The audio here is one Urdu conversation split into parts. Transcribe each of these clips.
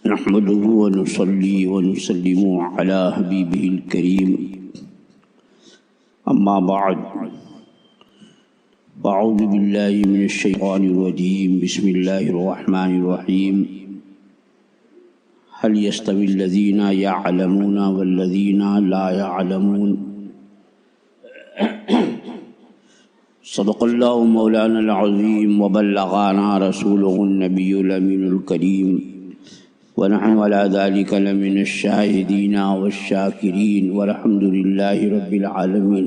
نحمده ونصلي ونسلم على حبيبه الكريم أما بعد فأعوذ بالله من الشيطان الرجيم بسم الله الرحمن الرحيم هل يستوي الذين يعلمون والذين لا يعلمون صدق الله مولانا العظيم وبلغنا رسوله النبي الأمين الكريم ونحن على ذلك لمن الشاهدين والشاكرين والحمد لله رب العالمين۔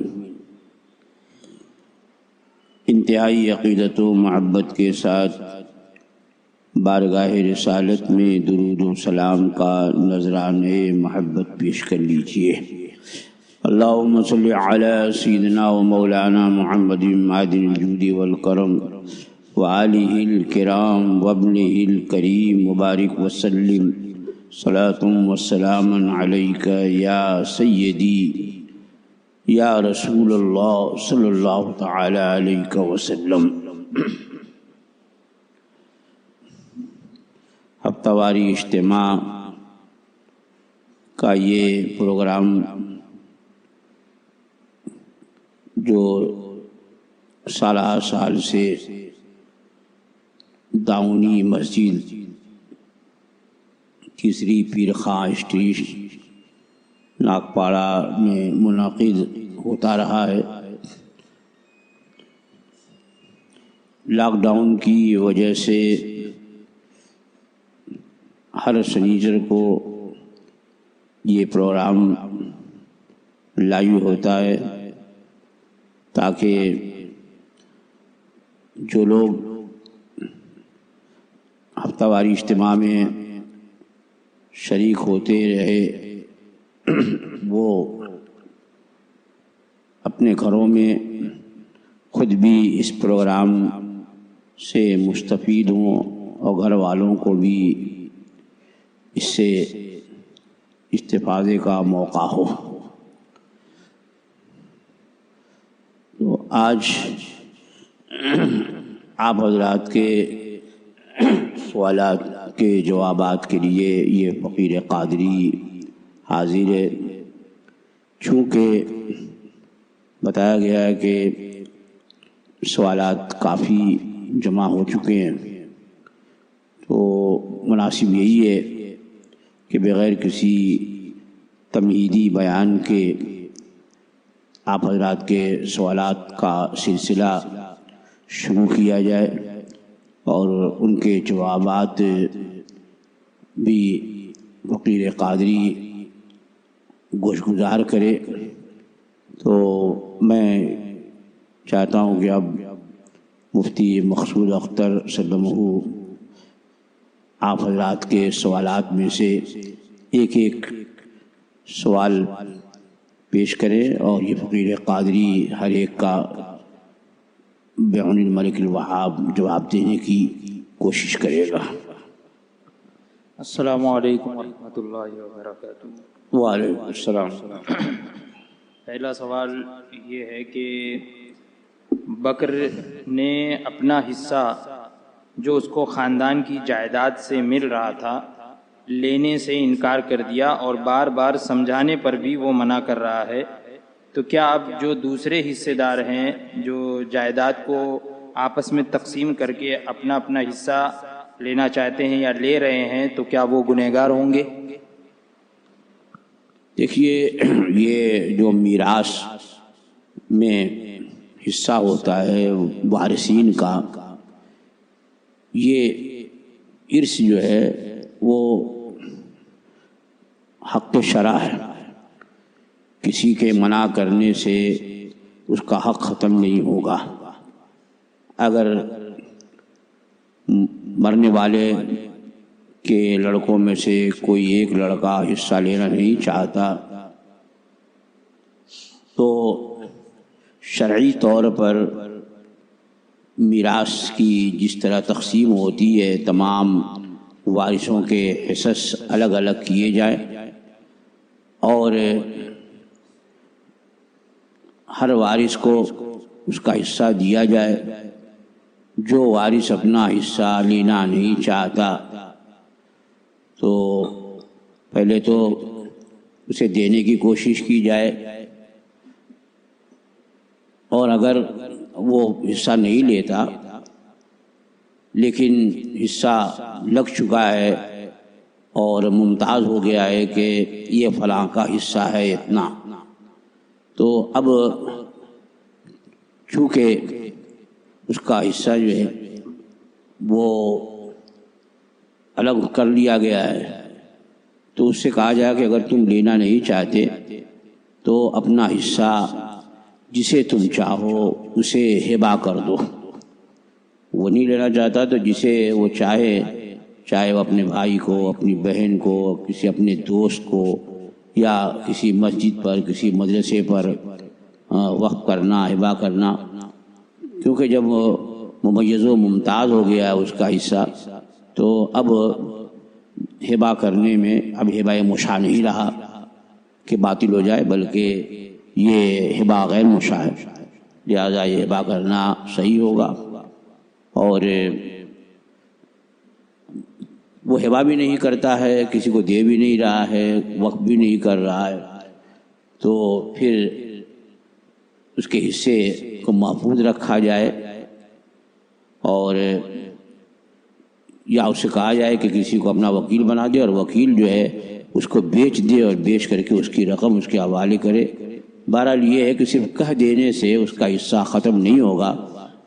انتہائی عقیدت و محبت کے ساتھ بارگاہ رسالت میں درود و سلام کا نذرانہ محبت پیش کر لیجیے۔ اللہم صلی علی سیدنا و مولانا محمد معدن الجود والکرم وآلہ الکرام وابنہ الکریم مبارک وسلم صلاۃ وسلام علیک یا سیدی یا رسول اللہ صلی اللہ تعالی علیہ وسلم۔ ہفتہ واری اجتماع کا یہ پروگرام جو سالہ سال سے داؤنی مسجد تیسری پیر خاں اسٹریٹ ناگپاڑا میں منعقد ہوتا رہا ہے۔ لاک ڈاؤن کی وجہ سے ہر سنیچر کو یہ پروگرام لائیو ہوتا ہے تاکہ جو لوگ ہفتہ واری اجتماع میں شریک ہوتے رہے وہ اپنے گھروں میں خود بھی اس پروگرام سے مستفید ہوں اور گھر والوں کو بھی اس سے استفادے کا موقع ہو۔ تو آج آپ حضرات کے سوالات کے جوابات کے لیے یہ فقیر قادری حاضر ہے۔ چونکہ بتایا گیا ہے کہ سوالات کافی جمع ہو چکے ہیں تو مناسب یہی ہے کہ بغیر کسی تمہیدی بیان کے آپ حضرات کے سوالات کا سلسلہ شروع کیا جائے اور ان کے جوابات بھی فقیر قادری گوشگزار کرے۔ تو میں چاہتا ہوں کہ اب مفتی مقصود اختر صدمہ آپ حضرات کے سوالات میں سے ایک ایک سوال پیش کریں اور یہ فقیر قادری ہر ایک کا بعون الملک الوہاب جواب دینے کی کوشش کرے گا۔ السلام علیکم ورحمۃ اللہ وبرکاتہ۔ وعلیکم السلام۔ پہلا سوال یہ ہے کہ بکر نے اپنا حصہ جو اس کو خاندان کی جائیداد سے مل رہا تھا لینے سے انکار کر دیا اور بار بار سمجھانے پر بھی وہ منع کر رہا ہے، تو کیا اب جو دوسرے حصے دار ہیں جو جائیداد کو آپس میں تقسیم کر کے اپنا اپنا حصہ لینا چاہتے ہیں یا لے رہے ہیں تو کیا وہ گنہگار ہوں گے؟ دیکھیے، یہ جو میراث میں حصہ ہوتا ہے وارثین کا، یہ ارث جو ہے وہ حق شرع ہے۔ کسی کے منع کرنے سے اس کا حق ختم نہیں ہوگا۔ اگر مرنے والے کے لڑکوں میں سے کوئی ایک لڑکا حصہ لینا نہیں چاہتا تو شرعی طور پر میراث کی جس طرح تقسیم ہوتی ہے تمام وارثوں کے حصص الگ الگ کیے جائیں اور ہر وارث کو اس کا حصہ دیا جائے۔ جو وارث اپنا حصہ لینا نہیں چاہتا تو تو پہلے تو اسے دینے کی کوشش کی جائے، اور اگر وہ حصہ نہیں لیتا لیکن حصہ لگ چکا ہے اور ممتاز ہو گیا ہے کہ یہ فلاں کا حصہ ہے اتنا، تو اب چونکہ اس کا حصہ جو ہے وہ الگ کر لیا گیا ہے، تو اس سے کہا جائے کہ اگر تم لینا نہیں چاہتے تو اپنا حصہ جسے تم چاہو اسے ہبہ کر دو۔ وہ نہیں لینا چاہتا تو جسے وہ چاہے وہ اپنے بھائی کو، اپنی بہن کو، کسی اپنے دوست کو، یا کسی مسجد پر، کسی مدرسے پر وقف کرنا، ہبہ کرنا، کیونکہ جب ممیز و ممتاز ہو گیا اس کا حصہ تو اب ہبہ کرنے میں اب ہبہ مشاع نہیں رہا کہ باطل ہو جائے، بلکہ یہ ہبہ غیر مشاع ہے، لہذا یہ ہبہ کرنا صحیح ہوگا۔ اور وہ ہبہ بھی نہیں کرتا ہے، کسی کو دے بھی نہیں رہا ہے، وقف بھی نہیں کر رہا ہے، تو پھر اس کے حصے کو محفوظ رکھا جائے، اور یا اسے کہا جائے کہ کسی کو اپنا وکیل بنا دے اور وکیل جو ہے اس کو بیچ دے اور بیچ کر کے اس کی رقم اس کے حوالے کرے۔ بہرحال یہ ہے کہ صرف کہہ دینے سے اس کا حصہ ختم نہیں ہوگا،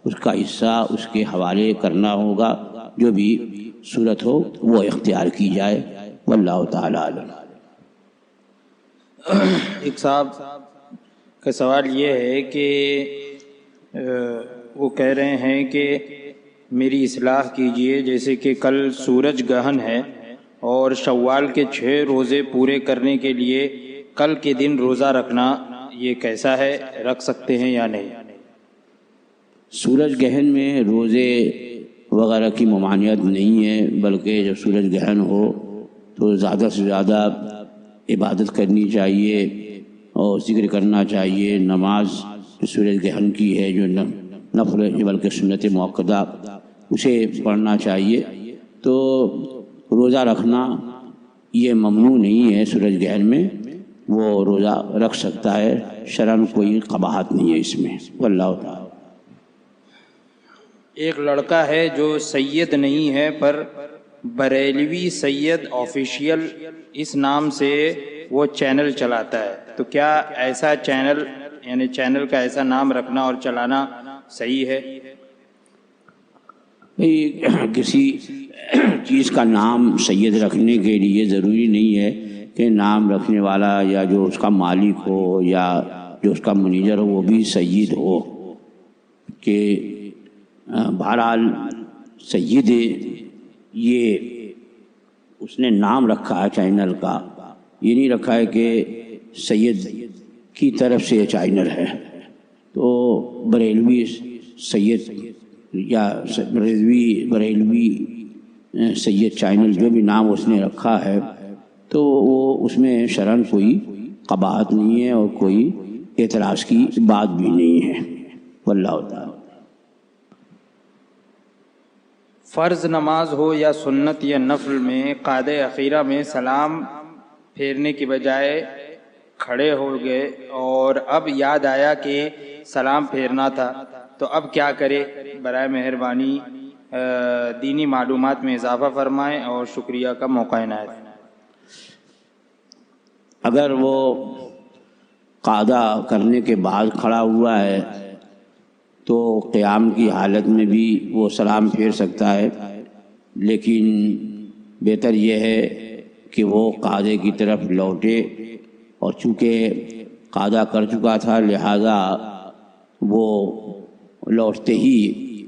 اس کا حصہ اس کے حوالے کرنا ہوگا، جو بھی صورت ہو وہ اختیار کی جائے، واللہ تعالی عالم۔ ایک صاحب کا سوال یہ ہے کہ وہ کہہ رہے ہیں کہ میری اصلاح کیجئے، جیسے کہ کل سورج گرہن ہے اور شوال کے 6 روزے پورے کرنے کے لیے کل کے دن روزہ رکھنا یہ کیسا ہے، رکھ سکتے ہیں یا نہیں؟ سورج گرہن میں روزے وغیرہ کی ممانعت نہیں ہے، بلکہ جب سورج گرہن ہو تو زیادہ سے زیادہ عبادت کرنی چاہیے اور ذکر کرنا چاہیے۔ نماز سورج گرہن کی ہے جو نفل ہے بلکہ سنت مؤکدہ، اسے پڑھنا چاہیے۔ تو روزہ رکھنا یہ ممنوع نہیں ہے، سورج گرہن میں وہ روزہ رکھ سکتا ہے، شرعاً کوئی قباحت نہیں ہے اس میں، واللہ تعالی۔ ایک لڑکا ہے جو سید نہیں ہے پر بریلوی سید آفیشیل اس نام سے وہ چینل چلاتا ہے، تو کیا ایسا چینل یعنی چینل کا ایسا نام رکھنا اور چلانا صحیح ہے؟ کسی چیز کا نام سید رکھنے کے لیے ضروری نہیں ہے کہ نام رکھنے والا یا جو اس کا مالک ہو یا جو اس کا منیجر ہو وہ بھی سید ہو، کہ بہرحال سید یہ اس نے نام رکھا ہے چینل کا، یہ نہیں رکھا ہے کہ سید کی طرف سے یہ چینل ہے۔ تو بریلوی سید یا بریلوی سید چینل جو بھی نام اس نے رکھا ہے تو وہ اس میں شرعاً کوئی قباحت نہیں ہے اور کوئی اعتراض کی بات بھی نہیں ہے، واللہ تعالی۔ فرض نماز ہو یا سنت یا نفل میں قعدہ اخیرہ میں سلام پھیرنے کی بجائے کھڑے ہو گئے اور اب یاد آیا کہ سلام پھیرنا تھا، تو اب کیا کرے؟ برائے مہربانی دینی معلومات میں اضافہ فرمائیں اور شکریہ کا موقع عنایت۔ اگر وہ قعدہ کرنے کے بعد کھڑا ہوا ہے تو قیام کی حالت میں بھی وہ سلام پھیر سکتا ہے، لیکن بہتر یہ ہے کہ وہ قعدے کی طرف لوٹے، اور چونکہ قعدہ کر چکا تھا لہذا وہ لوٹتے ہی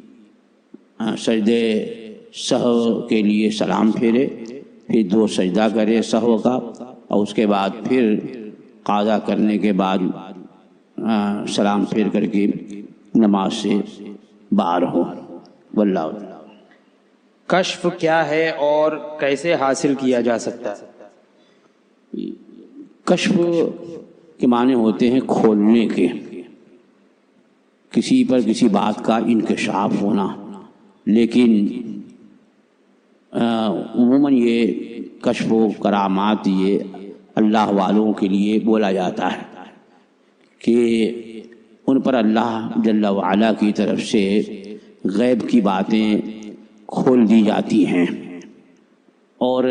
سجدے سہو کے لیے سلام پھیرے، پھر 2 سجدہ کرے سہو کا، اور اس کے بعد پھر قعدہ کرنے کے بعد سلام پھیر کر کے نماز سے باہر ہو، واللہ تعالی۔ کشف کیا ہے اور کیسے حاصل کیا جا سکتا ہے؟ کشف کے معنی ہوتے ہیں کھولنے کے، کسی پر کسی بات کا انکشاف ہونا، لیکن عموماً یہ کشف و کرامات یہ اللہ والوں کے لیے بولا جاتا ہے کہ ان پر اللہ جل وعلا کی طرف سے غیب کی باتیں کھول دی جاتی ہیں اور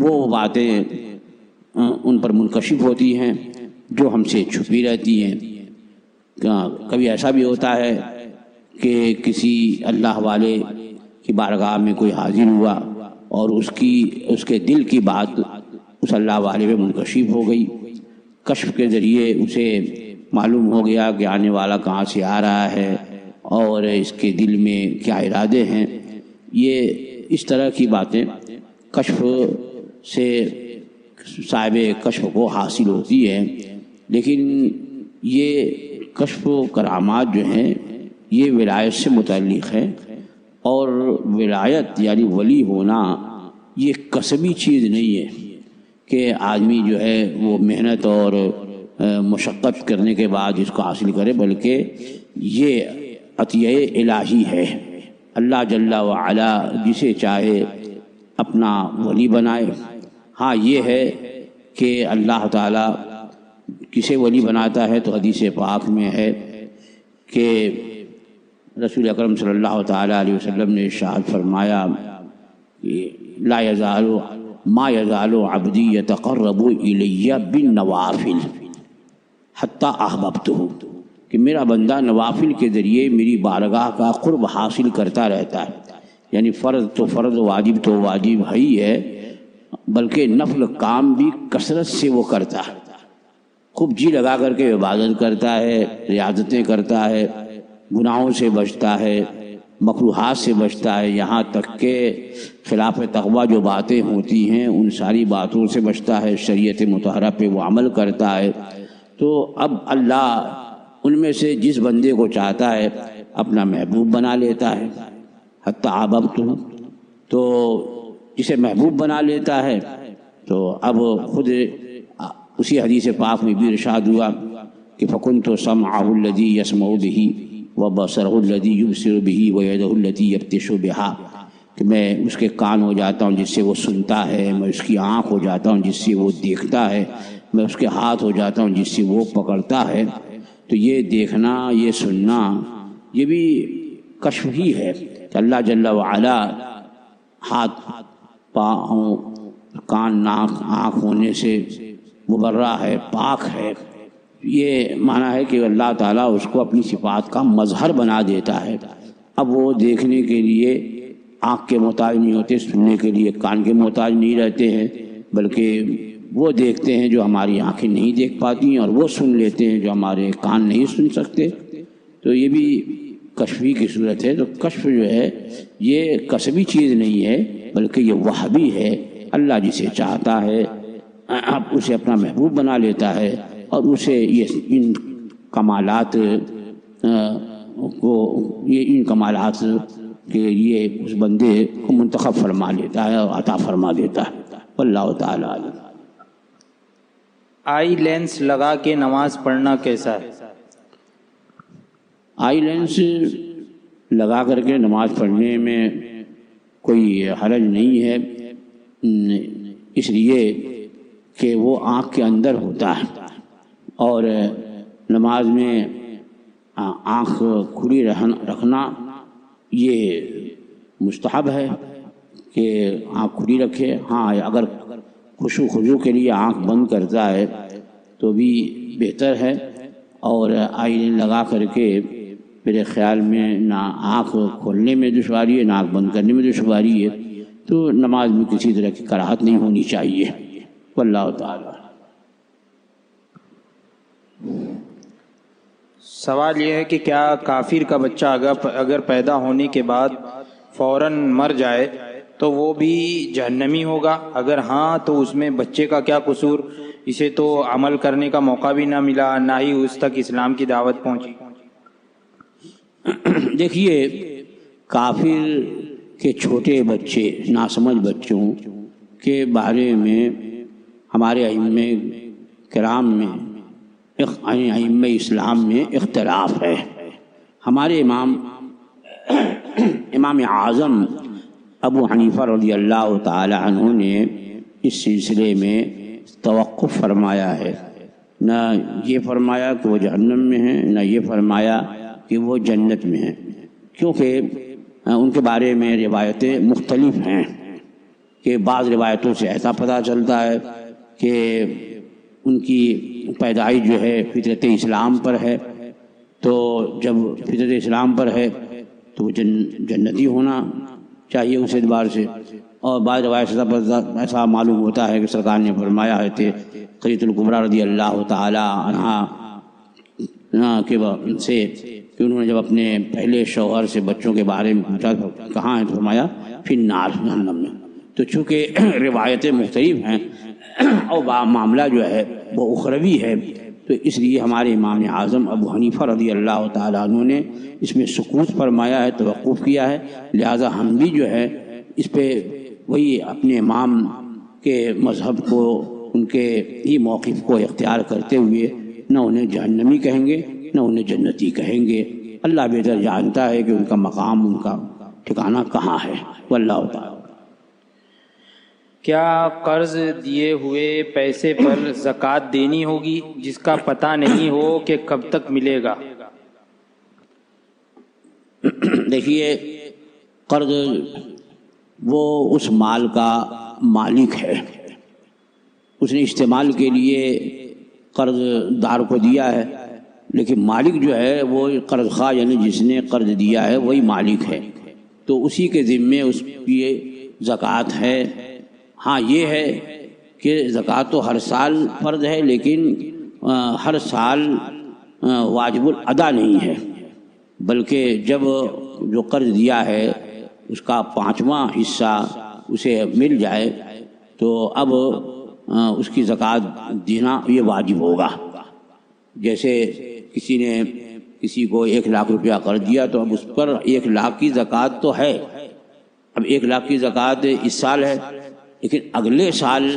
وہ باتیں ان پر منکشف ہوتی ہیں جو ہم سے چھپی رہتی ہیں۔ کبھی ایسا بھی ہوتا ہے کہ کسی اللہ والے کی بارگاہ میں کوئی حاضر ہوا اور اس کے دل کی بات اس اللہ والے میں منکشف ہو گئی، کشف کے ذریعے اسے معلوم ہو گیا کہ آنے والا کہاں سے آ رہا ہے اور اس کے دل میں کیا ارادے ہیں۔ یہ اس طرح کی باتیں کشف سے صاحب کشف کو حاصل ہوتی ہے، لیکن یہ کشف و کرامات جو ہیں یہ ولایت سے متعلق ہے، اور ولایت یعنی ولی ہونا یہ کسبی چیز نہیں ہے کہ آدمی جو ہے وہ محنت اور مشقت کرنے کے بعد اس کو حاصل کرے، بلکہ یہ عطیہ الہی ہے۔ اللہ جل وعلا جسے چاہے اپنا ولی بنائے۔ ہاں یہ ہے کہ اللہ تعالیٰ کسے ولی بناتا ہے تو حدیث پاک میں ہے کہ رسول اکرم صلی اللہ تعالیٰ علیہ وسلم نے ارشاد فرمایا کہ لا یزال ما یزال عبدی یتقرب الی بالنوافل حتی احببتہ، کہ میرا بندہ نوافل کے ذریعے میری بارگاہ کا قرب حاصل کرتا رہتا ہے، یعنی فرض تو فرض، واجب تو واجب ہی ہے، بلکہ نفل کام بھی کثرت سے وہ کرتا ہے، خوب جی لگا کر کے عبادت کرتا ہے، ریاضتیں کرتا ہے، گناہوں سے بچتا ہے، مکروہات سے بچتا ہے، یہاں تک کہ خلاف تقویٰ جو باتیں ہوتی ہیں ان ساری باتوں سے بچتا ہے، شریعت مطہرہ پہ وہ عمل کرتا ہے۔ تو اب اللہ ان میں سے جس بندے کو چاہتا ہے اپنا محبوب بنا لیتا ہے، حتیٰ احببتہ، تو جسے محبوب بنا لیتا ہے تو اب خود اسی حدیث پاک میں بھی ارشاد ہوا کہ فَكُنْتُ سَمْعَهُ الَّذِي يَسْمَعُ بِهِ وَبَصَرَهُ الَّذِي يُبْصِرُ بِهِ وَيَدَهُ الَّتِي يَبْطِشُ بِهَا، کہ میں اس کے کان ہو جاتا ہوں جس سے وہ سنتا ہے، میں اس کی آنکھ ہو جاتا ہوں جس سے وہ دیکھتا ہے، میں اس کے ہاتھ ہو جاتا ہوں جس سے وہ پکڑتا ہے۔ تو یہ دیکھنا، یہ سننا، یہ بھی کشف ہی ہے کہ اللہ جل وعلا ہاتھ، پاؤں، کان، ناک، آنکھ ہونے سے مبرہ ہے، پاک ہے۔ یہ معنی ہے کہ اللہ تعالیٰ اس کو اپنی صفات کا مظہر بنا دیتا ہے۔ اب وہ دیکھنے کے لیے آنکھ کے محتاج نہیں ہوتے، سننے کے لیے کان کے محتاج نہیں رہتے ہیں، بلکہ وہ دیکھتے ہیں جو ہماری آنکھیں نہیں دیکھ پاتی ہیں، اور وہ سن لیتے ہیں جو ہمارے کان نہیں سن سکتے۔ تو یہ بھی کشفی کی صورت ہے۔ تو کشف جو ہے یہ کسبی چیز نہیں ہے، بلکہ یہ وہبی ہے۔ اللہ جسے چاہتا ہے اب اسے اپنا محبوب بنا لیتا ہے، اور اسے ان کمالات کے لیے اس بندے کو منتخب فرما لیتا ہے اور عطا فرما دیتا ہے۔ واللہ تعالی عالم۔ آئی لینس لگا کے نماز پڑھنا کیسا ہے؟ آئی لینس لگا کر کے نماز پڑھنے میں کوئی حرج نہیں ہے، اس لیے کہ وہ آنکھ کے اندر ہوتا ہے، اور نماز میں آنکھ کھلی رکھنا یہ مستحب ہے کہ آنکھ کھلی رکھے۔ ہاں اگر خشوع خضوع کے لیے آنکھ بند کرتا ہے تو بھی بہتر ہے، اور آئینے لگا کر کے میرے خیال میں نہ آنکھ کھولنے میں دشواری ہے، نہ آنکھ بند کرنے میں دشواری ہے، تو نماز میں کسی طرح کی کراہت نہیں ہونی چاہیے۔ واللہ تعالی۔ سوال یہ ہے کہ کیا کافر کا بچہ اگر پیدا ہونے کے بعد فوراً مر جائے تو وہ بھی جہنمی ہوگا؟ اگر ہاں تو اس میں بچے کا کیا قصور؟ اسے تو عمل کرنے کا موقع بھی نہ ملا، نہ ہی اس تک اسلام کی دعوت پہنچی۔ دیکھیے، کافر کے چھوٹے بچے، ناسمجھ بچوں کے بارے میں ہمارے ائمہ کرام میں، ائمہ اسلام میں اختلاف ہے۔ ہمارے امام اعظم ابو حنیفہ رضی اللہ تعالی عنہ نے اس سلسلے میں توقف فرمایا ہے، نہ یہ فرمایا کہ وہ جہنم میں ہیں، نہ یہ فرمایا کہ وہ جنت میں ہیں، کیونکہ ان کے بارے میں روایتیں مختلف ہیں کہ بعض روایتوں سے ایسا پتہ چلتا ہے کہ ان کی پیدائش جو ہے فطرت اسلام پر ہے، تو جب فطرت اسلام پر ہے تو وہ جنتی ہونا چاہیے اس اعتبار سے، اور بعض روایت سے ایسا معلوم ہوتا ہے کہ سرکار نے فرمایا ہے کہ خدیجہ الکبریٰ رضی اللہ تعالی عنہا کے سے کہ انہوں نے جب اپنے پہلے شوہر سے بچوں کے بارے میں پوچھا کہاں ہیں، تو فرمایا فی النار، جہنم میں۔ تو چونکہ روایتیں مختلف ہیں اور معاملہ جو ہے وہ اخروی ہے، تو اس لیے ہمارے امام اعظم ابو حنیفہ رضی اللہ تعالیٰ عنہ نے اس میں سکوت فرمایا ہے، توقف کیا ہے، لہذا ہم بھی جو ہے اس پہ وہی اپنے امام کے مذہب کو، ان کے ہی موقف کو اختیار کرتے ہوئے نہ انہیں جہنمی کہیں گے نہ انہیں جنتی کہیں گے۔ اللہ بہتر جانتا ہے کہ ان کا مقام، ان کا ٹھکانہ کہاں ہے، واللہ تعالی۔ کیا قرض دیے ہوئے پیسے پر زکوٰۃ دینی ہوگی جس کا پتہ نہیں ہو کہ کب تک ملے گا؟ دیکھیے، قرض وہ اس مال کا مالک ہے، اس نے استعمال کے لیے قرض دار کو دیا ہے، لیکن مالک جو ہے وہ قرض خواہ یعنی جس نے قرض دیا ہے وہی مالک ہے، تو اسی کے ذمے اس کی زکوٰۃ ہے۔ ہاں یہ ہے کہ زکوٰۃ تو ہر سال فرض ہے، لیکن ہر سال واجب الادا نہیں ہے، بلکہ جب جو قرض دیا ہے اس کا 5واں حصہ اسے مل جائے تو اب اس کی زکوٰۃ دینا یہ واجب ہوگا۔ جیسے کسی نے کسی کو 1 لاکھ روپیہ قرض دیا تو اب اس پر 1 لاکھ کی زکوٰۃ تو ہے، اب 1 لاکھ کی زکوٰۃ اس سال ہے، لیکن اگلے سال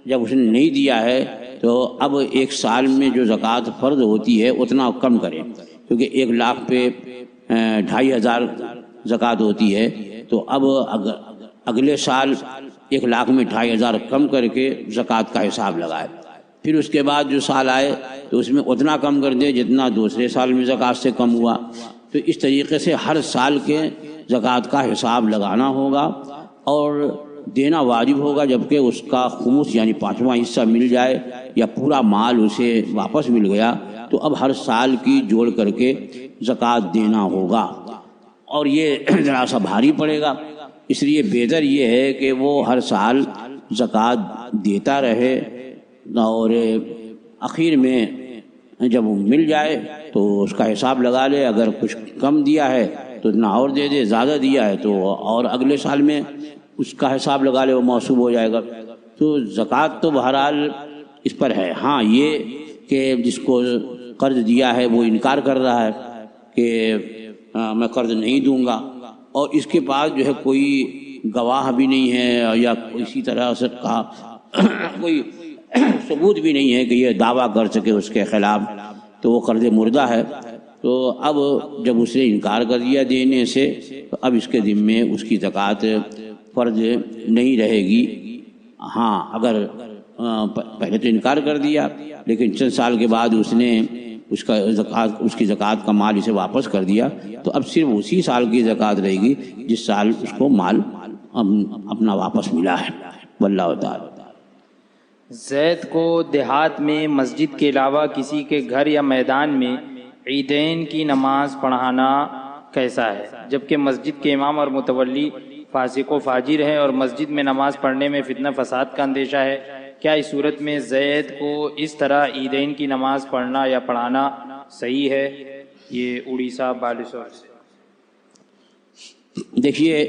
جب اس نے نہیں دیا ہے تو اب 1 سال میں جو زکوٰۃ فرض ہوتی ہے اتنا کم کریں، کیونکہ 1 لاکھ پہ 2500 زکوٰۃ ہوتی ہے، تو اب اگلے سال 1 لاکھ میں 2500 کم کر کے زکوٰۃ کا حساب لگائے، پھر اس کے بعد جو سال آئے تو اس میں اتنا کم کر دے جتنا دوسرے سال میں زکوٰۃ سے کم ہوا۔ تو اس طریقے سے ہر سال کے زکوٰۃ کا حساب لگانا ہوگا اور دینا واجب ہوگا، جبکہ اس کا خمس یعنی 5واں حصہ مل جائے یا پورا مال اسے واپس مل گیا تو اب ہر سال کی جوڑ کر کے زکوٰۃ دینا ہوگا، اور یہ ذرا سا بھاری پڑے گا، اس لیے بہتر یہ ہے کہ وہ ہر سال زکوٰۃ دیتا رہے، اور آخر میں جب مل جائے تو اس کا حساب لگا لے، اگر کچھ کم دیا ہے تو اتنا اور دے دے، زیادہ دیا ہے تو اور اگلے سال میں اس کا حساب لگا لے، وہ موصوب ہو جائے گا۔ تو زکوٰۃ تو بہرحال اس پر ہے۔ ہاں یہ کہ جس کو قرض دیا ہے وہ انکار کر رہا ہے کہ میں قرض نہیں دوں گا، اور اس کے پاس جو ہے کوئی گواہ بھی نہیں ہے یا اسی طرح سے کوئی ثبوت بھی نہیں ہے کہ یہ دعویٰ کر سکے اس کے خلاف، تو وہ قرض مردہ ہے۔ تو اب جب اس نے انکار کر دیا دینے سے تو اب اس کے ذمے اس کی زکوٰۃ فرض نہیں رہے گی۔ ہاں اگر پہلے تو انکار کر دیا لیکن چند سال کے بعد اس نے اس کی زکوٰۃ کا مال اسے واپس کر دیا تو اب صرف اسی سال کی زکوٰۃ رہے گی جس سال اس کو مال اپنا واپس ملا ہے، واللہ تعالی۔ زید کو دیہات میں مسجد کے علاوہ کسی کے گھر یا میدان میں عیدین کی نماز پڑھانا کیسا ہے، جبکہ مسجد کے امام اور متولی فاسق و فاجر ہے اور مسجد میں نماز پڑھنے میں فتنہ فساد کا اندیشہ ہے؟ کیا اس صورت میں زید کو اس طرح عیدین کی نماز پڑھنا یا پڑھانا صحیح ہے؟ یہ اڑیسہ بالیسور سے۔ دیکھیے،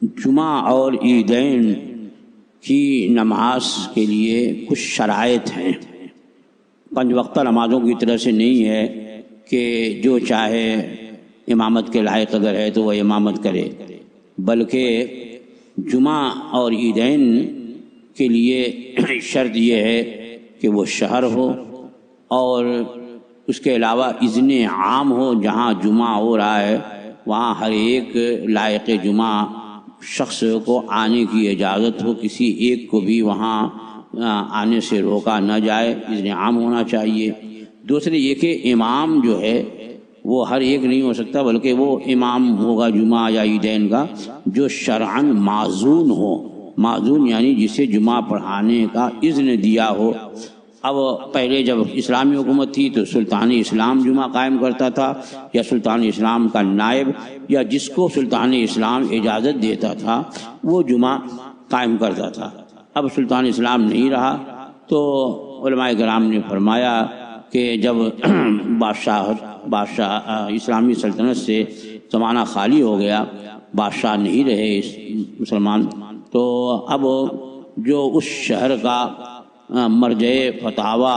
جمعہ اور عیدین کی نماز کے لیے کچھ شرائط ہیں، 5 وقتہ نمازوں کی طرح سے نہیں ہے کہ جو چاہے امامت کے لائق اگر ہے تو وہ امامت کرے، بلکہ جمعہ اور عیدین کے لیے شرط یہ ہے کہ وہ شہر ہو اور اس کے علاوہ اذن عام ہو، جہاں جمعہ ہو رہا ہے وہاں ہر ایک لائق جمعہ شخص کو آنے کی اجازت ہو، کسی ایک کو بھی وہاں آنے سے روکا نہ جائے، اذن عام ہونا چاہیے۔ دوسرے یہ کہ امام جو ہے وہ ہر ایک نہیں ہو سکتا، بلکہ وہ امام ہوگا جمعہ یا عیدین کا جو شرعاً معذون ہو، معذون یعنی جسے جمعہ پڑھانے کا اذن دیا ہو۔ اب پہلے جب اسلامی حکومت تھی تو سلطان اسلام جمعہ قائم کرتا تھا، یا سلطان اسلام کا نائب یا جس کو سلطان اسلام اجازت دیتا تھا وہ جمعہ قائم کرتا تھا۔ اب سلطان اسلام نہیں رہا تو علماء کرام نے فرمایا کہ جب بادشاہ اسلامی سلطنت سے زمانہ خالی ہو گیا، بادشاہ نہیں رہے مسلمان، تو اب جو اس شہر کا مرجع فتاوی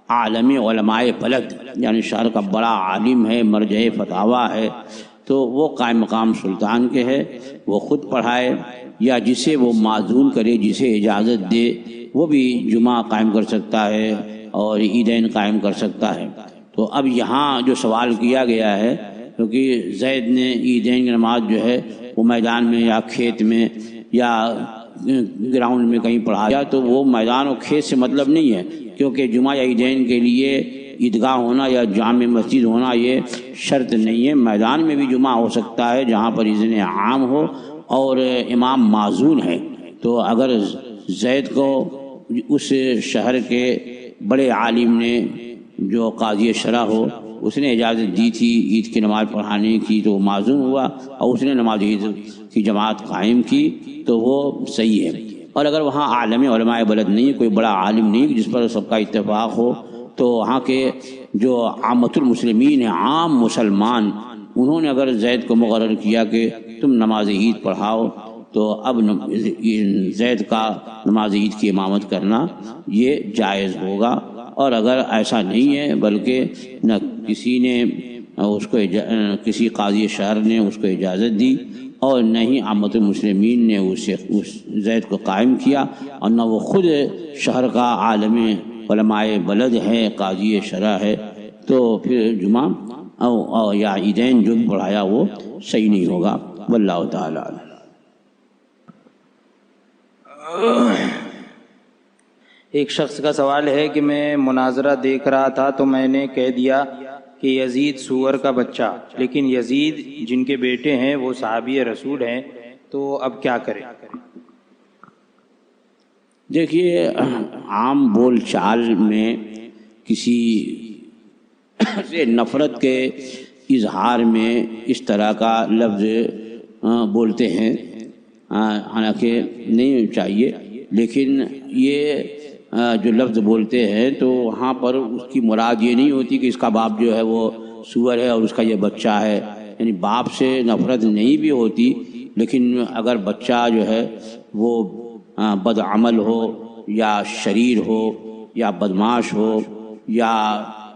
عالم علماء بلد یعنی شہر کا بڑا عالم ہے، مرجع فتاوی ہے، تو وہ قائم مقام سلطان کے ہے، وہ خود پڑھائے یا جسے وہ معذون کرے، جسے اجازت دے، وہ بھی جمعہ قائم کر سکتا ہے اور عیدین قائم کر سکتا ہے۔ تو اب یہاں جو سوال کیا گیا ہے، کیونکہ زید نے عیدین کی نماز جو ہے وہ میدان میں یا کھیت میں یا گراؤنڈ میں کہیں پڑھایا، تو وہ میدان و کھیت سے مطلب نہیں ہے، کیونکہ جمعہ یا عیدین کے لیے عیدگاہ ہونا یا جامع مسجد ہونا یہ شرط نہیں ہے، میدان میں بھی جمعہ ہو سکتا ہے جہاں پر اذن عام ہو اور امام معذون ہے۔ تو اگر زید کو اس شہر کے بڑے عالم نے جو قاضی شرع ہو اس نے اجازت دی تھی عید کی نماز پڑھانے کی، تو وہ معذون ہوا اور اس نے نماز عید کی جماعت قائم کی تو وہ صحیح ہے۔ اور اگر وہاں عالم علماء بلد نہیں، کوئی بڑا عالم نہیں جس پر سب کا اتفاق ہو، تو وہاں کے جو عامۃ المسلمین ہیں، عام مسلمان، انہوں نے اگر زید کو مقرر کیا کہ تم نماز عید پڑھاؤ، تو اب زید کا نماز عید کی امامت کرنا یہ جائز ہوگا۔ اور اگر ایسا نہیں ہے بلکہ نہ کسی نے اس کو کسی قاضی شہر نے اس کو اجازت دی اور نہ ہی عامۃ المسلمین نے اس زید کو قائم کیا، اور نہ وہ خود شہر کا عالم علماء بلد ہے، قاضی شرع ہے، تو پھر جمعہ اور یا عیدین جو بھی پڑھایا وہ صحیح نہیں ہوگا۔ واللہ تعالی عنہ۔ ایک شخص کا سوال ہے کہ میں مناظرہ دیکھ رہا تھا تو میں نے کہہ دیا کہ یزید سور کا بچہ، لیکن یزید جن کے بیٹے ہیں وہ صحابی رسول ہیں، تو اب کیا کریں؟ دیکھیے، عام بول چال میں کسی سے نفرت کے اظہار میں اس طرح کا لفظ بولتے ہیں، حالانکہ نہیں چاہیے، لیکن یہ جو لفظ بولتے ہیں تو وہاں پر اس کی مراد یہ نہیں ہوتی کہ اس کا باپ جو ہے وہ سور ہے اور اس کا یہ بچہ ہے، یعنی باپ سے نفرت نہیں بھی ہوتی، لیکن اگر بچہ جو ہے وہ بدعمل ہو یا شریر ہو یا بدماش ہو یا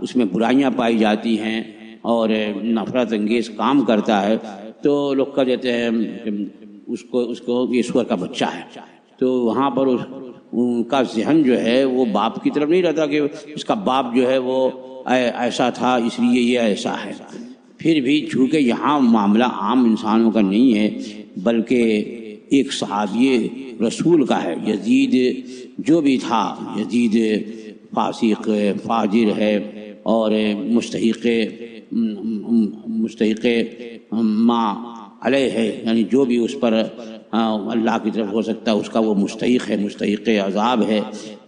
اس میں برائیاں پائی جاتی ہیں اور نفرت انگیز کام کرتا ہے، تو لوگ کہہ دیتے ہیں اس کو یہ سور کا بچہ ہے، تو وہاں پر ان کا ذہن جو ہے وہ باپ کی طرف نہیں رہتا کہ اس کا باپ جو ہے وہ ایسا تھا اس لیے یہ ایسا ہے۔ پھر بھی چونکہ یہاں معاملہ عام انسانوں کا نہیں ہے بلکہ ایک صحابی رسول کا ہے، یزید جو بھی تھا، یزید فاسق فاجر ہے اور مستحق ما علیہ ہے، یعنی جو بھی اس پر اللہ کی طرف ہو سکتا ہے اس کا وہ مستحق ہے، مستحق عذاب ہے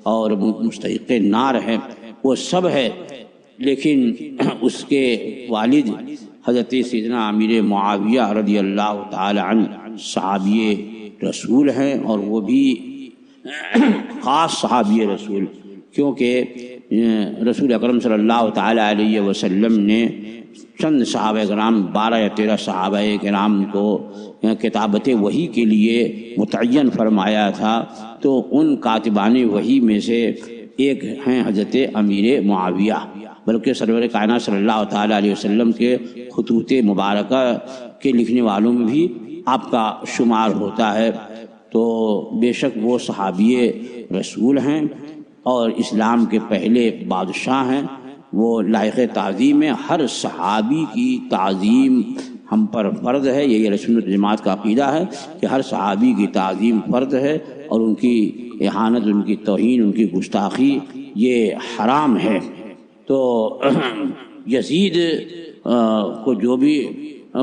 اور مستحق نار ہے، وہ سب ہے۔ لیکن اس کے والد حضرت سیدنا امیر معاویہ رضی اللہ تعالی عنہ صحابی رسول ہیں، اور وہ بھی خاص صحابی رسول، کیونکہ رسول اکرم صلی اللہ تعالی علیہ وسلم نے چند صحابہ کرام 12 یا 13 صحابہ کرام کو کتابت وحی کے لیے متعین فرمایا تھا، تو ان کاتبان وحی میں سے ایک ہیں حضرت امیر معاویہ، بلکہ سرور کائنات صلی اللہ تعالی علیہ وسلم کے خطوط مبارکہ کے لکھنے والوں میں بھی آپ کا شمار ہوتا ہے۔ تو بے شک وہ صحابی رسول ہیں اور اسلام کے پہلے بادشاہ ہیں، وہ لائق تعظیم ہے، ہر صحابی کی تعظیم ہم پر فرض ہے، یہ اہل سنت جماعت کا عقیدہ ہے کہ ہر صحابی کی تعظیم فرض ہے، اور ان کی اہانت، ان کی توہین، ان کی گستاخی یہ حرام ہے۔ تو یزید کو جو بھی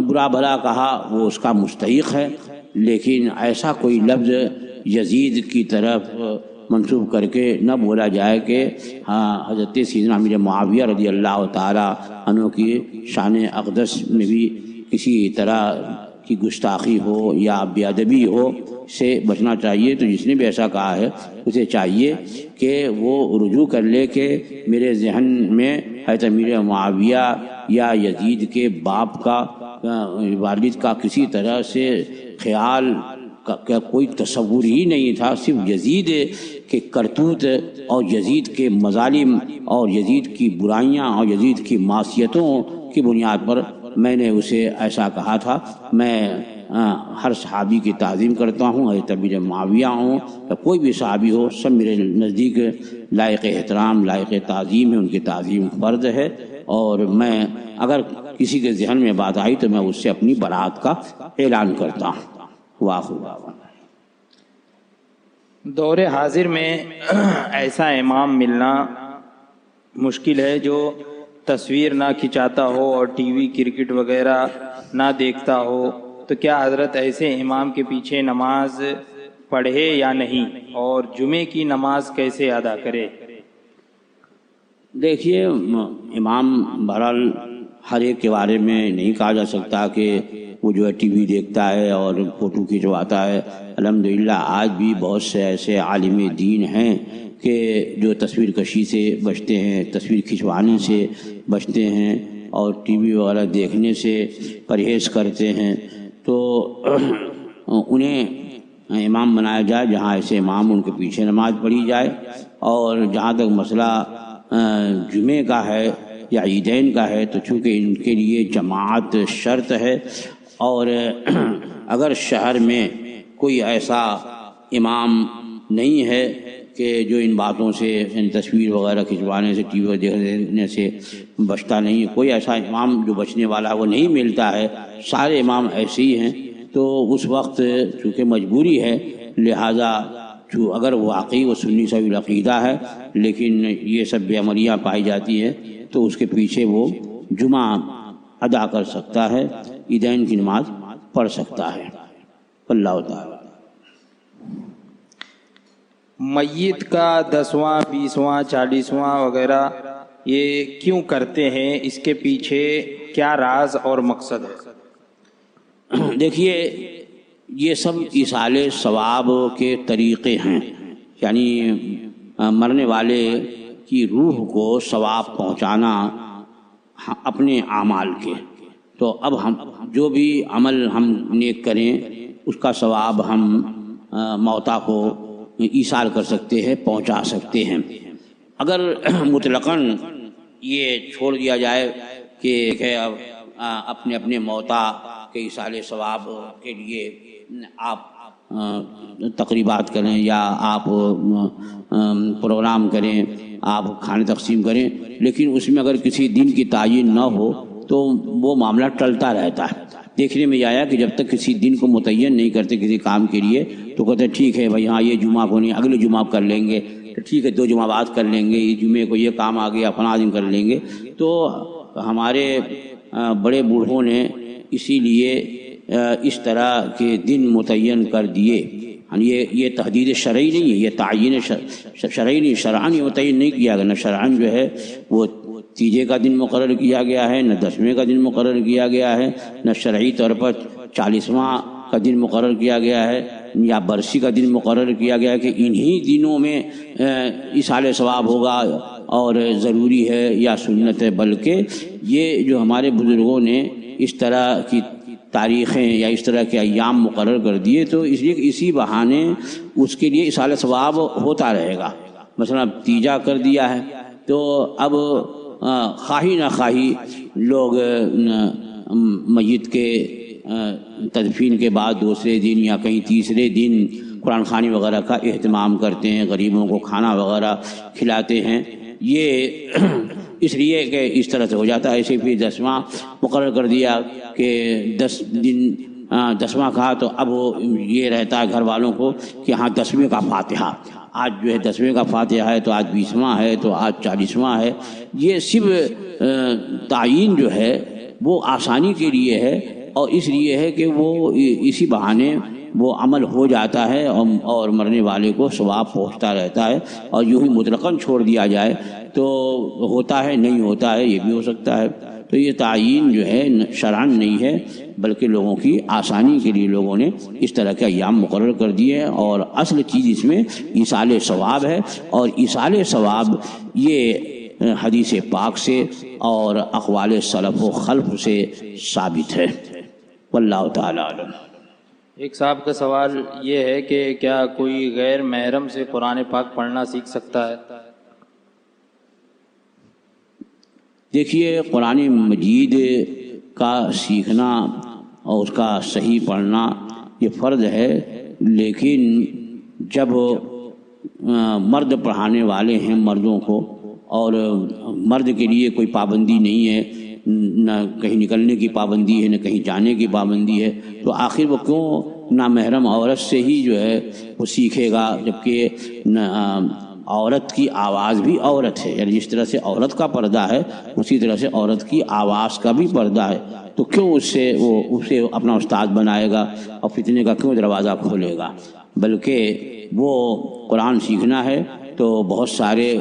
برا بھلا کہا وہ اس کا مستحق ہے، لیکن ایسا کوئی لفظ یزید کی طرف منسوب کر کے نہ بولا جائے کہ حضرت سیدنا امیر معاویہ رضی اللہ تعالی عنہ کی شان اقدس میں بھی کسی طرح کی گستاخی ہو یا بے ادبی ہو سے بچنا چاہیے۔ تو جس نے بھی ایسا کہا ہے اسے چاہیے کہ وہ رجوع کر لے کہ میرے ذہن میں حضرت امیر معاویہ یا یزید کے باپ کا، والد کا کسی طرح سے خیال کا کوئی تصور ہی نہیں تھا، صرف یزید کے کرتوت اور یزید کے مظالم اور یزید کی برائیاں اور یزید کی معصیتوں کی بنیاد پر میں نے اسے ایسا کہا تھا۔ میں ہر صحابی کی تعظیم کرتا ہوں، حضرت امیر معاویہ ہوں یا کوئی بھی صحابی ہو، سب میرے نزدیک لائق احترام، لائق تعظیم ہے، ان کی تعظیم فرض ہے، اور میں اگر کسی کے ذہن میں بات آئی تو میں اس سے اپنی برات کا اعلان کرتا ہوں۔ دور حاضر میں ایسا امام ملنا مشکل ہے جو تصویر نہ کھنچاتا ہو اور ٹی وی کرکٹ وغیرہ نہ دیکھتا ہو، تو کیا حضرت ایسے امام کے پیچھے نماز پڑھے یا نہیں، اور جمعے کی نماز کیسے ادا کرے؟ دیکھیے، امام بہرحال ہر ایک کے بارے میں نہیں کہا جا سکتا کہ وہ جو ہے ٹی وی دیکھتا ہے اور فوٹو کھنچواتا ہے۔ الحمدللہ آج بھی بہت سے ایسے عالم دین ہیں کہ جو تصویر کشی سے بچتے ہیں، تصویر کھنچوانے سے بچتے ہیں اور ٹی وی وغیرہ دیکھنے سے پرہیز کرتے ہیں۔ تو انہیں امام بنایا جائے، جہاں ایسے امام ان کے پیچھے نماز پڑھی جائے، اور جہاں تک مسئلہ جمعے کا ہے یا عیدین کا ہے تو چونکہ ان کے لیے جماعت شرط ہے، اور اگر شہر میں کوئی ایسا امام نہیں ہے کہ جو ان باتوں سے، یعنی تصویر وغیرہ کھنچوانے سے، ٹی وی دیکھنے سے بچتا نہیں ہے، کوئی ایسا امام جو بچنے والا وہ نہیں ملتا ہے، سارے امام ایسے ہی ہیں، تو اس وقت چونکہ مجبوری ہے، لہٰذا اگر واقعی وہ سنی سوی العقیدہ ہے لیکن یہ سب بے عملیاں پائی جاتی ہے تو اس کے پیچھے وہ جمعہ ادا کر سکتا ہے، عیدین کی نماز پڑھ سکتا ہے۔ اللہ تعالیٰ میت کا 10واں 20واں 40واں وغیرہ یہ کیوں کرتے ہیں، اس کے پیچھے کیا راز اور مقصد ہے؟ دیکھیے، یہ سب ایصال ثواب کے طریقے ہیں، یعنی مرنے والے کی روح کو ثواب پہنچانا اپنے اعمال کے۔ تو اب ہم جو بھی عمل ہم نیک کریں اس کا ثواب ہم موتا کو ایصال کر سکتے ہیں، پہنچا سکتے ہیں۔ اگر مطلقاً یہ چھوڑ دیا جائے کہ اپنے اپنے موتا کے ایصال ثواب کے لیے آپ تقریبات کریں یا آپ پروگرام کریں، آپ کھانے تقسیم کریں، لیکن اس میں اگر کسی دن کی تعین نہ ہو تو وہ معاملہ ٹلتا رہتا ہے۔ دیکھنے میں آیا کہ جب تک کسی دن کو متعین نہیں کرتے کسی کام کے لیے تو کہتے ہیں ٹھیک ہے بھائی، ہاں یہ جمعہ کو نہیں، اگلے جمعہ کر لیں گے، تو ٹھیک ہے 2 جمعہ بعد کر لیں گے، یہ جمعے کو یہ کام آ گیا فلاں دن کر لیں گے۔ تو ہمارے بڑے بوڑھوں نے اسی لیے اس طرح کے دن متعین کر دیے۔ یہ تحدید شرعی نہیں ہے، یہ تعین شرعی نہیں، شرعاً یہ متعین نہیں کیا گیا، نہ شرعاً جو ہے وہ تیجے کا دن مقرر کیا گیا ہے، نہ 10ویں کا دن مقرر کیا گیا ہے، نہ شرعی طور پر 40واں کا دن مقرر کیا گیا ہے یا برسی کا دن مقرر کیا گیا ہے کہ انہی دنوں میں ایصال ثواب ہوگا اور ضروری ہے یا سنت ہے، بلکہ یہ جو ہمارے بزرگوں نے اس طرح کی تاریخیں یا اس طرح کے ایام مقرر کر دیے تو اس لیے اسی بہانے اس کے لیے ایصال ثواب ہوتا رہے گا۔ مثلا تیجا کر دیا ہے تو اب خواہی نہ خواہی لوگ میت کے تدفین کے بعد دوسرے دن یا کہیں تیسرے دن قرآن خوانی وغیرہ کا اہتمام کرتے ہیں، غریبوں کو کھانا وغیرہ کھلاتے ہیں۔ یہ اس لیے کہ اس طرح سے ہو جاتا ہے. ایسے پھر 10واں مقرر کر دیا کہ 10 دن 10واں کہا تو اب یہ رہتا ہے گھر والوں کو کہ ہاں 10ویں کا فاتحہ، آج جو ہے 10ویں کا فاتحہ ہے تو آج 20واں ہے تو آج 40واں ہے. یہ صرف تعین جو ہے وہ آسانی کے لیے ہے، اور اس لیے ہے کہ وہ اسی بہانے وہ عمل ہو جاتا ہے اور مرنے والے کو ثواب پہنچتا رہتا ہے. اور یوں ہی مطلقاً چھوڑ دیا جائے تو ہوتا ہے نہیں ہوتا ہے، یہ بھی ہو سکتا ہے. تو یہ تعین جو ہے شرعاً نہیں ہے، بلکہ لوگوں کی آسانی کے لیے لوگوں نے اس طرح کے ایام مقرر کر دیے ہیں. اور اصل چیز اس میں ایصال ثواب ہے، اور ایصال ثواب یہ حدیث پاک سے اور اقوال سلف و خلف سے ثابت ہے. واللہ تعالی اعلم. ایک صاحب کا سوال یہ ہے کہ کیا کوئی غیر محرم سے قرآن پاک پڑھنا سیکھ سکتا ہے؟ دیکھیے، قرآن مجید کا سیکھنا اور اس کا صحیح پڑھنا یہ فرض ہے، لیکن جب مرد پڑھانے والے ہیں مردوں کو، اور مرد کے لیے کوئی پابندی نہیں ہے، نہ کہیں نکلنے کی پابندی ہے نہ کہیں جانے کی پابندی ہے، تو آخر وہ کیوں نامحرم عورت سے ہی جو ہے وہ سیکھے گا؟ جبکہ عورت کی آواز بھی عورت ہے، یعنی جس طرح سے عورت کا پردہ ہے اسی طرح سے عورت کی آواز کا بھی پردہ ہے. تو کیوں اسے اپنا استاد بنائے گا اور فتنے کا کیوں دروازہ کھولے گا؟ بلکہ وہ قرآن سیکھنا ہے تو بہت سارے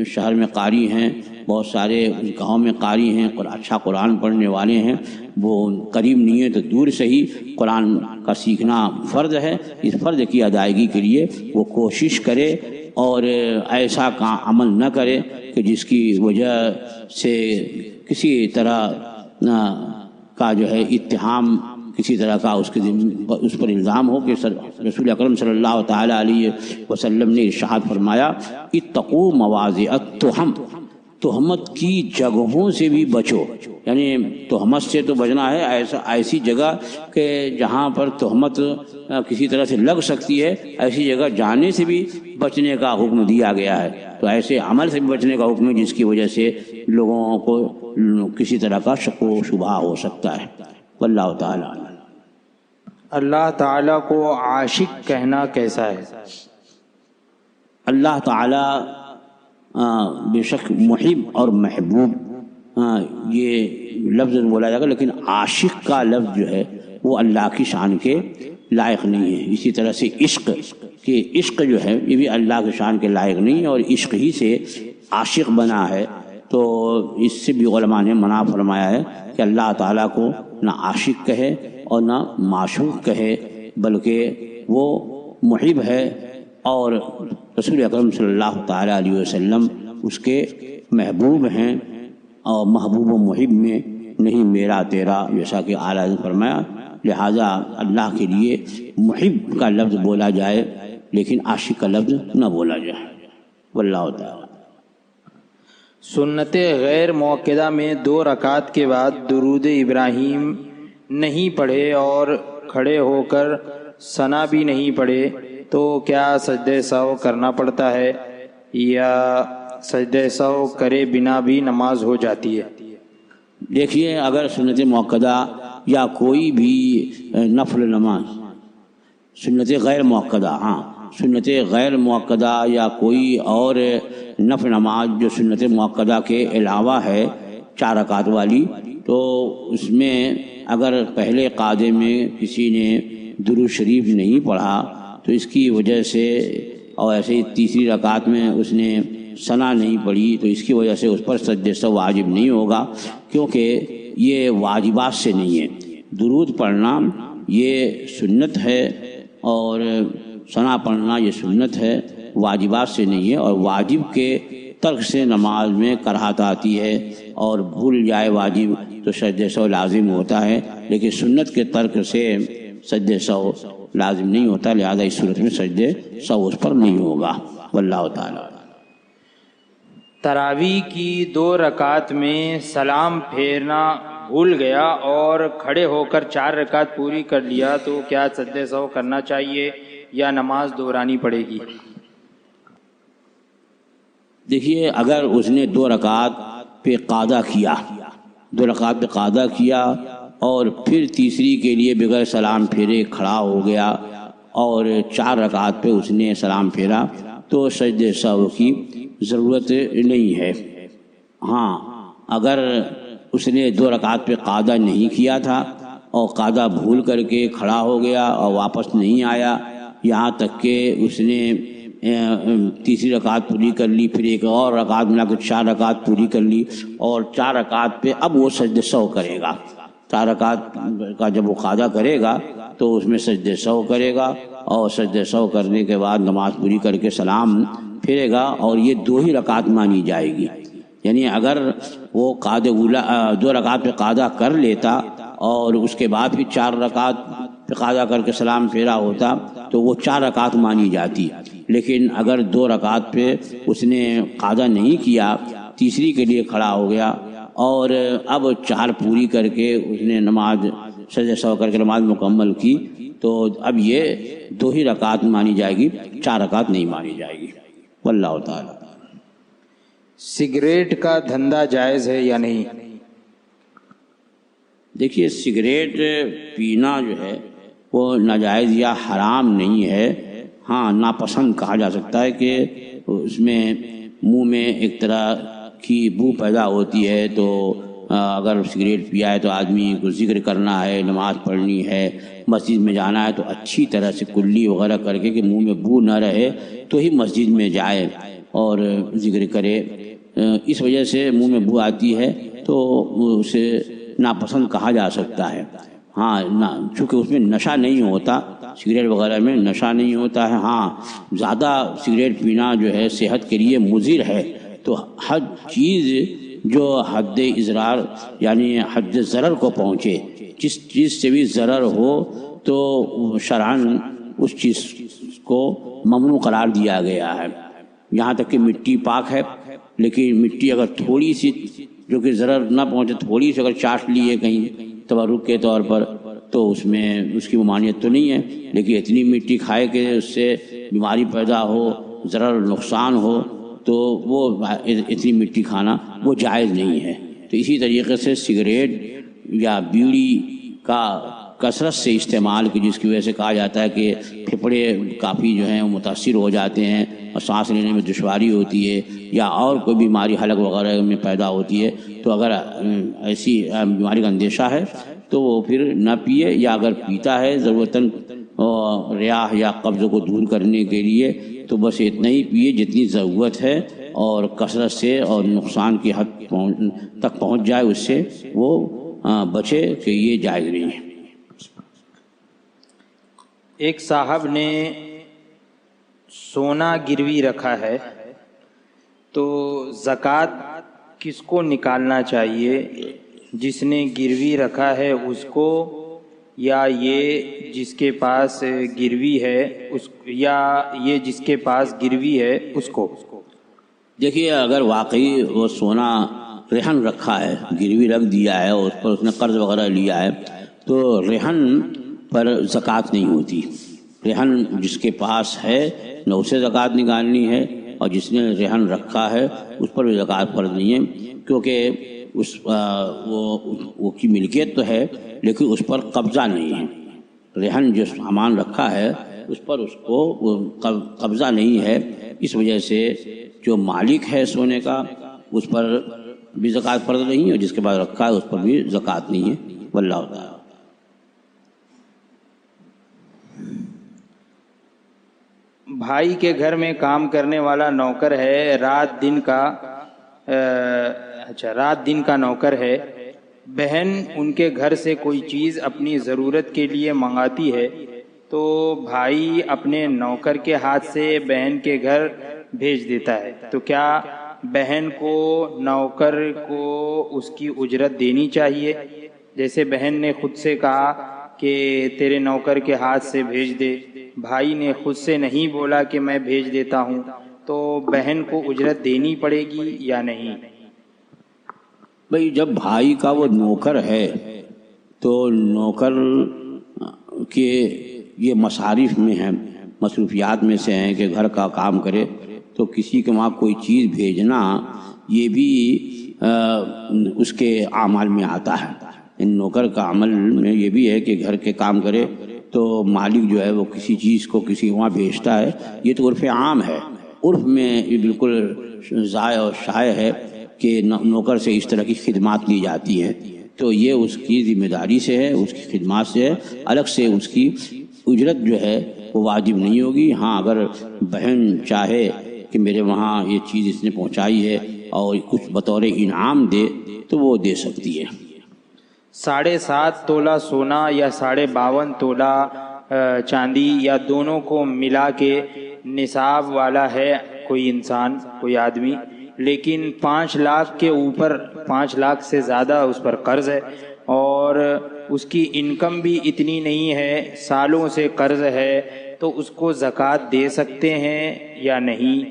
شہر میں قاری ہیں، بہت سارے گاؤں میں قاری ہیں، اچھا قرآن پڑھنے والے ہیں، وہ قریب نہیں ہے تو دور سے ہی قرآن کا سیکھنا فرض ہے. اس فرض کی ادائیگی کے لیے وہ کوشش کرے اور ایسا کا عمل نہ کرے کہ جس کی وجہ سے کسی طرح کا جو ہے اتہام، کسی طرح کا اس پر الزام ہو. کہ رسول اکرم صلی اللہ تعالی علیہ وسلم نے ارشاد فرمایا اتقوا مواضع التہم، تہمت کی جگہوں سے بھی بچو. یعنی تہمت سے تو بچنا ہے ایسی جگہ کہ جہاں پر تہمت کسی طرح سے لگ سکتی ہے، ایسی جگہ جانے سے بھی بچنے کا حکم دیا گیا ہے. تو ایسے عمل سے بھی بچنے کا حکم ہے جس کی وجہ سے لوگوں کو کسی طرح کا شک و شبہ ہو سکتا ہے. واللہ تعالی عنہ. اللہ تعالیٰ کو عاشق کہنا کیسا ہے؟ اللہ تعالی بے شک محب اور محبوب یہ لفظ بولا جائے گا، لیکن عاشق کا لفظ جو ہے وہ اللہ کی شان کے لائق نہیں ہے. اسی طرح سے عشق جو ہے یہ بھی اللہ کی شان کے لائق نہیں ہے، اور عشق ہی سے عاشق بنا ہے. تو اس سے بھی علماء نے منع فرمایا ہے کہ اللہ تعالیٰ کو نہ عاشق کہے اور نہ معشوق کہے، بلکہ وہ محب ہے، اور رسول اکرم صلی اللہ تعالی علیہ وسلم اس کے محبوب ہیں، اور محبوب و محب میں نہیں میرا تیرا، جیسا کہ اعلیٰ نے فرمایا. لہٰذا اللہ کے لیے محب کا لفظ بولا جائے لیکن عاشق کا لفظ نہ بولا جائے. واللہ تعالی. سنت غیر موقدہ میں 2 رکعت کے بعد درود ابراہیم نہیں پڑھے اور کھڑے ہو کر ثنا بھی نہیں پڑھے تو کیا سجدہ سہو کرنا پڑتا ہے، یا سجدہ سہو کرے بنا بھی نماز ہو جاتی ہے؟ دیکھیے، اگر سنت موقدہ یا کوئی بھی نفل نماز، سنت غیر موقدہ، سنت غیر موقدہ یا کوئی اور نفل نماز جو سنت موقدہ کے علاوہ ہے 4 رکعت والی، تو اس میں اگر پہلے قاعدے میں کسی نے درود شریف نہیں پڑھا تو اس کی وجہ سے، اور ایسے ہی تیسری رکعت میں اس نے ثنا نہیں پڑھی تو اس کی وجہ سے اس پر سجدہ سہو واجب نہیں ہوگا، کیونکہ یہ واجبات سے نہیں ہے. درود پڑھنا یہ سنت ہے اور ثنا پڑھنا یہ سنت ہے، واجبات سے نہیں ہے. اور واجب کے ترک سے نماز میں کراہت آتی ہے، اور بھول جائے واجب تو سجدہ سہو لازم ہوتا ہے، لیکن سنت کے ترک سے سجدہ سہو لازم نہیں ہوتا. لہذا اس صورت میں سجدہ سہو اس پر نہیں ہوگا. واللہ تعالی. تراویح کی 2 رکعت میں سلام پھیرنا بھول گیا اور کھڑے ہو کر 4 رکعت پوری کر لیا تو کیا سجدہ سہو کرنا چاہیے یا نماز دہرانی پڑے گی؟ دیکھیے، اگر اس نے 2 رکعت پہ قاعدہ کیا، 2 رکعت پہ قاعدہ کیا اور پھر تیسری کے لیے بغیر سلام پھیرے کھڑا ہو گیا اور 4 رکعت پہ اس نے سلام پھیرا، تو سجدہ سہو کی ضرورت نہیں ہے۔ ہاں اگر اس نے 2 رکعت پہ قاعدہ نہیں کیا تھا اور قاعدہ بھول کر کے کھڑا ہو گیا اور واپس نہیں آیا، یہاں تک کہ اس نے تیسری رکعت پوری کر لی، پھر ایک اور رکعت ملا کے 4 رکعت پوری کر لی، اور 4 رکعت پہ اب وہ سجدہ سہو کرے گا۔ 4 رکعت کا جب وہ قاعدہ کرے گا تو اس میں سجدہ سہو کرے گا، اور سجدہ سہو کرنے کے بعد نماز پوری کر کے سلام پھرے گا، اور یہ 2 ہی رکعت مانی جائے گی۔ یعنی اگر وہ قاعدہ 2 رکعت پہ قاعدہ کر لیتا اور اس کے بعد پھر 4 رکعت پہ قاعدہ کر کے سلام پھیرا ہوتا تو وہ 4 رکعت مانی جاتی، لیکن اگر 2 رکعت پہ اس نے قاعدہ نہیں کیا، تیسری کے لیے کھڑا ہو گیا اور اب 4 پوری کر کے اس نے نماز سجدہ سہو کر کے نماز مکمل کی، تو اب یہ 2 ہی رکعت مانی جائے گی، 4 رکعت نہیں مانی جائے گی۔ واللہ تعالی۔ سگریٹ کا دھندا جائز ہے یا نہیں؟ دیکھیے سگریٹ پینا جو ہے وہ ناجائز یا حرام نہیں ہے، ہاں ناپسند کہا جا سکتا ہے کہ اس میں منہ میں ایک طرح کی بو پیدا ہوتی ہے، تو اگر سگریٹ پیا ہے تو آدمی کو ذکر کرنا ہے، نماز پڑھنی ہے، مسجد میں جانا ہے تو اچھی طرح سے کلی وغیرہ کر کے کہ منہ میں بو نہ رہے تو ہی مسجد میں جائے اور ذکر کرے۔ اس وجہ سے منہ میں بو آتی ہے تو اسے ناپسند کہا جا سکتا ہے۔ ہاں چونکہ اس میں نشہ نہیں ہوتا، سگریٹ وغیرہ میں نشہ نہیں ہوتا ہے، ہاں زیادہ سگریٹ پینا جو ہے صحت کے لیے مضر ہے، تو ہر چیز جو حد اضرار یعنی حد ضرر کو پہنچے، جس چیز سے بھی ضرر ہو تو شرعاً اس چیز کو ممنوع قرار دیا گیا ہے۔ یہاں تک کہ مٹی پاک ہے، لیکن مٹی اگر تھوڑی سی جو کہ ضرر نہ پہنچے، تھوڑی سی اگر چاٹ لی ہے کہیں تبرک کے طور پر تو اس میں اس کی ممانعت تو نہیں ہے، لیکن اتنی مٹی کھائے کہ اس سے بیماری پیدا ہو، ضرر نقصان ہو، تو وہ اتنی مٹی کھانا وہ جائز نہیں ہے۔ تو اسی طریقے سے سگریٹ یا بیڑی کا کثرت سے استعمال کی، جس کی وجہ سے کہا جاتا ہے کہ پھپھڑے کافی جو ہیں وہ متاثر ہو جاتے ہیں اور سانس لینے میں دشواری ہوتی ہے، یا اور کوئی بیماری حلق وغیرہ میں پیدا ہوتی ہے، تو اگر ایسی بیماری کا اندیشہ ہے تو وہ پھر نہ پیے، یا اگر پیتا ہے ضرورتاً ریاح یا قبض کو دور کرنے کے لیے تو بس اتنا ہی پیے جتنی ضرورت ہے، اور کثرت سے اور نقصان کی حد تک پہنچ جائے اس سے وہ بچے، کہ یہ جائز نہیں ہے۔ ایک صاحب نے سونا گروی رکھا ہے، تو زکوٰۃ کس کو نکالنا چاہیے؟ جس نے گروی رکھا ہے اس کو، یا یہ جس کے پاس گروی ہے اس، یا یہ جس کے پاس گروی ہے اس کو؟ دیکھیے اگر واقعی وہ سونا رہن رکھا ہے، گروی رکھ دیا ہے اور اس پر اس نے قرض وغیرہ لیا ہے، تو رہن پر زکوٰۃ نہیں ہوتی۔ رہن جس کے پاس ہے نہ اسے زکوٰۃ نکالنی ہے، اور جس نے رہن رکھا ہے اس پر بھی زکوٰۃ فرض نہیں ہے، کیونکہ وہ کی ملکیت تو ہے لیکن اس پر قبضہ نہیں ہے۔ رہن جو سامان رکھا ہے اس پر اس کو قبضہ نہیں ہے، اس وجہ سے جو مالک ہے سونے کا اس پر بھی زکوٰۃ فرض نہیں ہے، اور جس کے بعد رکھا ہے اس پر بھی زکوٰۃ نہیں ہے۔ واللہ تعالی۔ بھائی کے گھر میں کام کرنے والا نوکر ہے، رات دن کا نوکر ہے، بہن ان کے گھر سے کوئی چیز اپنی ضرورت کے لیے منگاتی ہے، تو بھائی اپنے نوکر کے ہاتھ سے بہن کے گھر بھیج دیتا ہے، تو کیا بہن کو نوکر کو اس کی اجرت دینی چاہیے؟ جیسے بہن نے خود سے کہا کہ تیرے نوکر کے ہاتھ سے بھیج دے، بھائی نے خود سے نہیں بولا کہ میں بھیج دیتا ہوں، تو بہن کو اجرت دینی پڑے گی یا نہیں؟ بھئی جب بھائی کا وہ نوکر ہے تو نوکر کے یہ مصارف میں ہیں، مصروفیات میں سے ہیں کہ گھر کا کام کرے، تو کسی کے وہاں کوئی چیز بھیجنا یہ بھی اس کے اعمال میں آتا ہے۔ ان نوکر کا عمل میں یہ بھی ہے کہ گھر کے کام کرے تو مالک جو ہے وہ کسی چیز کو کسی وہاں بھیجتا ہے، یہ تو عرف عام ہے۔ عرف میں یہ بالکل ضائع اور شائع ہے کہ نوکر سے اس طرح کی خدمات لی جاتی ہیں، تو یہ اس کی ذمہ داری سے ہے، اس کی خدمات سے ہے، الگ سے اس کی اجرت جو ہے وہ واجب نہیں ہوگی۔ ہاں اگر بہن چاہے کہ میرے وہاں یہ چیز اس نے پہنچائی ہے اور کچھ بطور انعام دے تو وہ دے سکتی ہے۔ 7.5 تولہ سونا یا 52.5 تولہ چاندی یا دونوں کو ملا کے نصاب والا ہے کوئی انسان، کوئی آدمی، لیکن 5 لاکھ کے اوپر، 5 لاکھ سے زیادہ اس پر قرض ہے اور اس کی انکم بھی اتنی نہیں ہے، سالوں سے قرض ہے، تو اس کو زکوٰۃ دے سکتے ہیں یا نہیں؟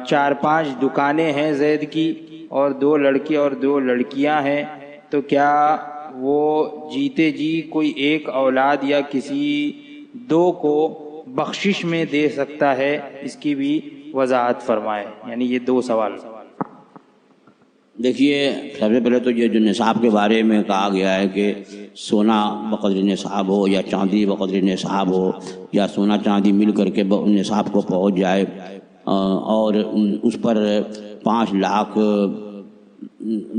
4-5 دکانیں ہیں زید کی اور 2 لڑکے اور 2 لڑکیاں ہیں، تو کیا وہ جیتے جی کوئی ایک اولاد یا کسی 2 کو بخشش میں دے سکتا ہے؟ اس کی بھی وضاحت فرمائے۔ یعنی یہ 2 سوال۔ دیکھیے، سب سے پہلے تو یہ جو نصاب کے بارے میں کہا گیا ہے کہ سونا بقدر نصاب ہو یا چاندی بقدر نصاب ہو یا سونا چاندی مل کر کے نصاب کو پہنچ جائے اور اس پر 5 لاکھ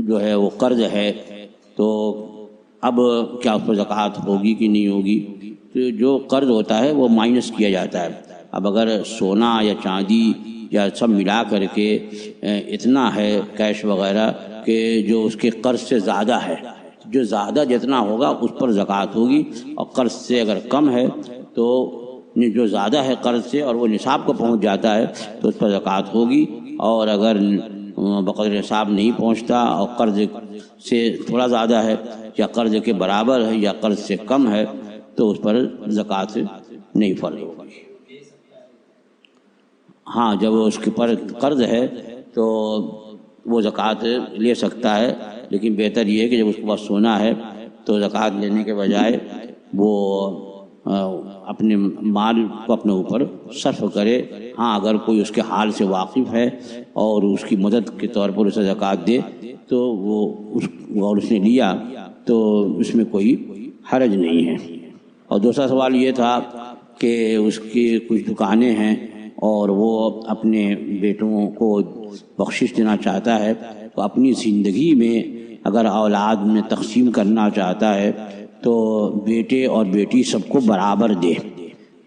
جو ہے وہ قرض ہے، تو اب کیا اس پر زکوٰۃ ہوگی کہ نہیں ہوگی؟ تو جو قرض ہوتا ہے وہ مائنس کیا جاتا ہے۔ اب اگر سونا یا چاندی یا سب ملا کر کے اتنا ہے کیش وغیرہ کہ جو اس کے قرض سے زیادہ ہے، جو زیادہ جتنا ہوگا اس پر زکوٰۃ ہوگی، اور قرض سے اگر کم ہے تو جو زیادہ ہے قرض سے اور وہ نصاب کو پہنچ جاتا ہے تو اس پر زکوٰۃ ہوگی، اور اگر بقدر نصاب نہیں پہنچتا اور قرض سے تھوڑا زیادہ ہے یا قرض کے برابر ہے یا قرض سے کم ہے تو اس پر زکوٰۃ نہیں فرض ہوگی۔ ہاں جب اس کے پر قرض ہے تو وہ زکوٰۃ لے سکتا ہے، لیکن بہتر یہ ہے کہ جب اس کے پاس سونا ہے تو زکوٰۃ لینے کے بجائے وہ اپنے مال کو اپنے اوپر صرف کرے۔ ہاں اگر کوئی اس کے حال سے واقف ہے اور اس کی مدد کے طور پر اسے زکوٰۃ دے تو اور اس نے لیا تو اس میں کوئی حرج نہیں ہے۔ اور دوسرا سوال یہ تھا کہ اس کی کچھ دکانیں ہیں اور وہ اپنے بیٹوں کو بخشش دینا چاہتا ہے، تو اپنی زندگی میں اگر اولاد میں تقسیم کرنا چاہتا ہے تو بیٹے اور بیٹی سب کو برابر دے،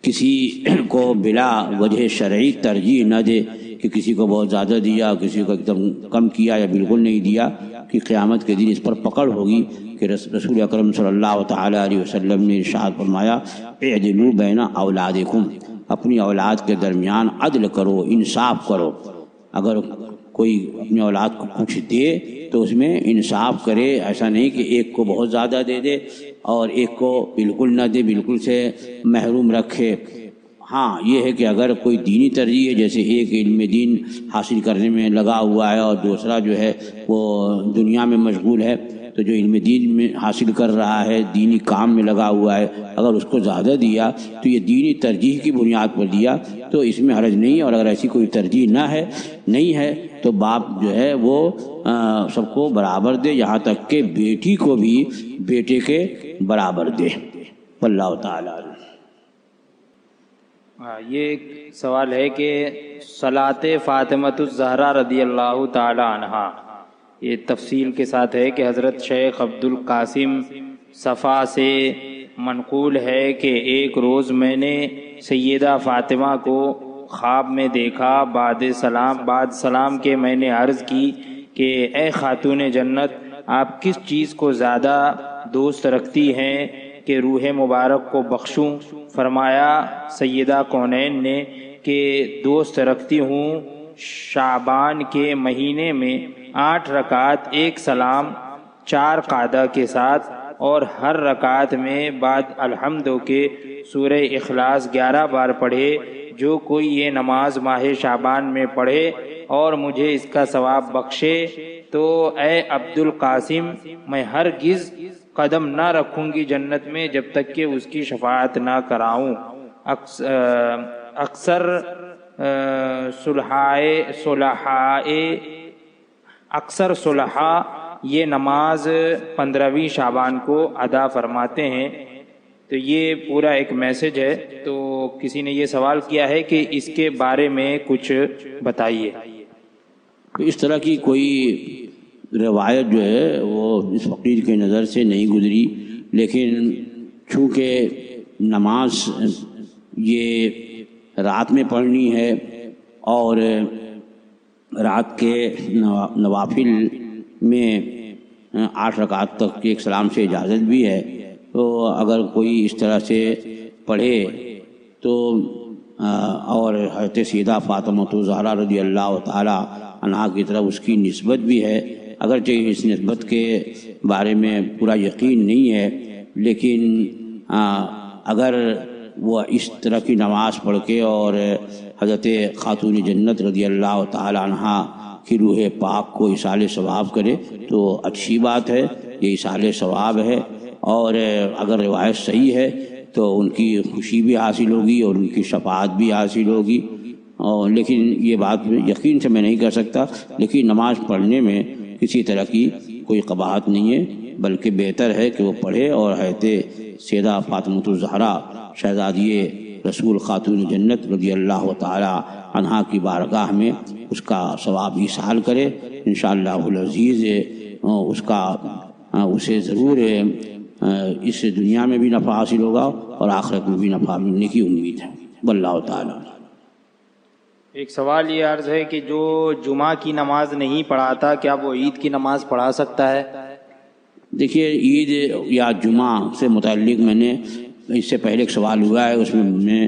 کسی کو بلا وجہ شرعی ترجیح نہ دے کہ کسی کو بہت زیادہ دیا، کسی کو ایک دم کم کیا یا بالکل نہیں دیا، کہ قیامت کے دن اس پر پکڑ ہوگی کہ رسول اکرم صلی اللہ تعالیٰ علیہ وسلم نے ارشاد فرمایا اعدلوا بین اولادکم، اپنی اولاد کے درمیان عدل کرو، انصاف کرو۔ اگر کوئی اپنی اولاد کو کچھ دے تو اس میں انصاف کرے، ایسا نہیں کہ ایک کو بہت زیادہ دے دے اور ایک کو بالکل نہ دے، بالکل سے محروم رکھے۔ ہاں یہ ہے کہ اگر کوئی دینی ترجیح ہے، جیسے ایک علم دین حاصل کرنے میں لگا ہوا ہے اور دوسرا جو ہے وہ دنیا میں مشغول ہے، تو جو علم دین میں حاصل کر رہا ہے، دینی کام میں لگا ہوا ہے، اگر اس کو زیادہ دیا تو یہ دینی ترجیح کی بنیاد پر دیا تو اس میں حرج نہیں ہے، اور اگر ایسی کوئی ترجیح نہیں ہے تو باپ جو ہے وہ سب کو برابر دے، یہاں تک کہ بیٹی کو بھی بیٹے کے برابر دے۔ واللہ تعالیٰ۔ یہ ایک سوال ہے کہ صلاۃ فاطمۃ الزہرا رضی اللہ تعالی عنہا، یہ تفصیل کے ساتھ ہے کہ حضرت شیخ عبد القاسم صفا سے منقول ہے کہ ایک روز میں نے سیدہ فاطمہ کو خواب میں دیکھا، بعد سلام کے میں نے عرض کی کہ اے خاتون جنت، آپ کس چیز کو زیادہ دوست رکھتی ہیں کہ روح مبارک کو بخشوں؟ فرمایا سیدہ کونین نے کہ دوست رکھتی ہوں شعبان کے مہینے میں 8 رکعت 1 سلام 4 قعدہ کے ساتھ، اور ہر رکعت میں بعد الحمد کے سورہ اخلاص 11 بار پڑھے۔ جو کوئی یہ نماز ماہ شعبان میں پڑھے اور مجھے اس کا ثواب بخشے تو اے عبد القاسم، میں ہرگز قدم نہ رکھوں گی جنت میں جب تک کہ اس کی شفاعت نہ کراؤں۔ اکثر صلحائے اکثر صلحاء یہ نماز 15ویں شعبان کو ادا فرماتے ہیں، تو یہ پورا ایک میسج ہے۔ تو کسی نے یہ سوال کیا ہے کہ اس کے بارے میں کچھ بتائیے۔ اس طرح کی کوئی روایت جو ہے وہ اس فقیر کے نظر سے نہیں گزری، لیکن چونکہ نماز یہ رات میں پڑھنی ہے اور رات کے نوافل میں 8 رکعت تک کے ایک سلام سے اجازت بھی ہے، تو اگر کوئی اس طرح سے پڑھے تو اور حضرت سیدہ فاطمہ الزہرا رضی اللہ تعالی عنہا کی طرف اس کی نسبت بھی ہے، اگرچہ اس نسبت کے بارے میں پورا یقین نہیں ہے، لیکن اگر وہ اس طرح کی نماز پڑھ کے اور حضرت خاتون جنت رضی اللہ تعالی عنہا کی روح پاک کو ایصال ثواب کرے تو اچھی بات ہے، یہ ایصال ثواب ہے، اور اگر روایت صحیح ہے تو ان کی خوشی بھی حاصل ہوگی اور ان کی شفاعت بھی حاصل ہوگی، اور لیکن یہ بات یقین سے میں نہیں کر سکتا، لیکن نماز پڑھنے میں کسی طرح کی کوئی قباحت نہیں ہے، بلکہ بہتر ہے کہ وہ پڑھے اور حضرت سیدہ فاطمہ الزہرا شہزادی رسول خاتون جنت رضی اللہ تعالی عنہا کی بارگاہ میں اس کا ثواب ایصال کرے، انشاءاللہ العزیز اسے ضرور اس دنیا میں بھی نفع حاصل ہوگا اور آخرت میں بھی نفع ملنے کی امید ہے، واللہ تعالی۔ ایک سوال یہ عرض ہے کہ جو جمعہ کی نماز نہیں پڑھاتا کیا وہ عید کی نماز پڑھا سکتا ہے؟ دیکھیے، عید یا جمعہ سے متعلق میں نے اس سے پہلے ایک سوال ہوا ہے، اس میں نے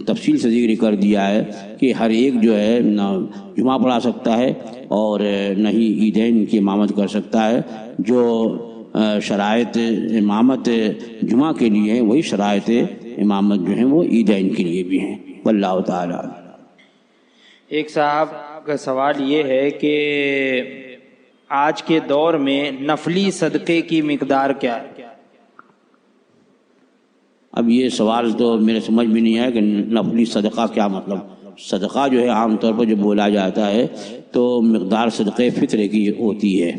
تفصیل سے ذکر کر دیا ہے کہ ہر ایک جو ہے نہ جمعہ پڑھا سکتا ہے اور نہ ہی عیدین کی امامت کر سکتا ہے۔ جو شرائط امامت جمعہ کے لیے ہیں وہی شرائط امامت جو ہیں وہ عیدین کے لیے بھی ہیں، واللہ تعالی۔ ایک صاحب کا سوال یہ ہے کہ آج کے دور میں نفلی صدقے کی مقدار کیا ہے؟ اب یہ سوال تو میرے سمجھ میں نہیں آیا کہ نفلی صدقہ کیا مطلب۔ صدقہ جو ہے عام طور پر جب بولا جاتا ہے تو مقدار صدقے فطر کی ہوتی ہے،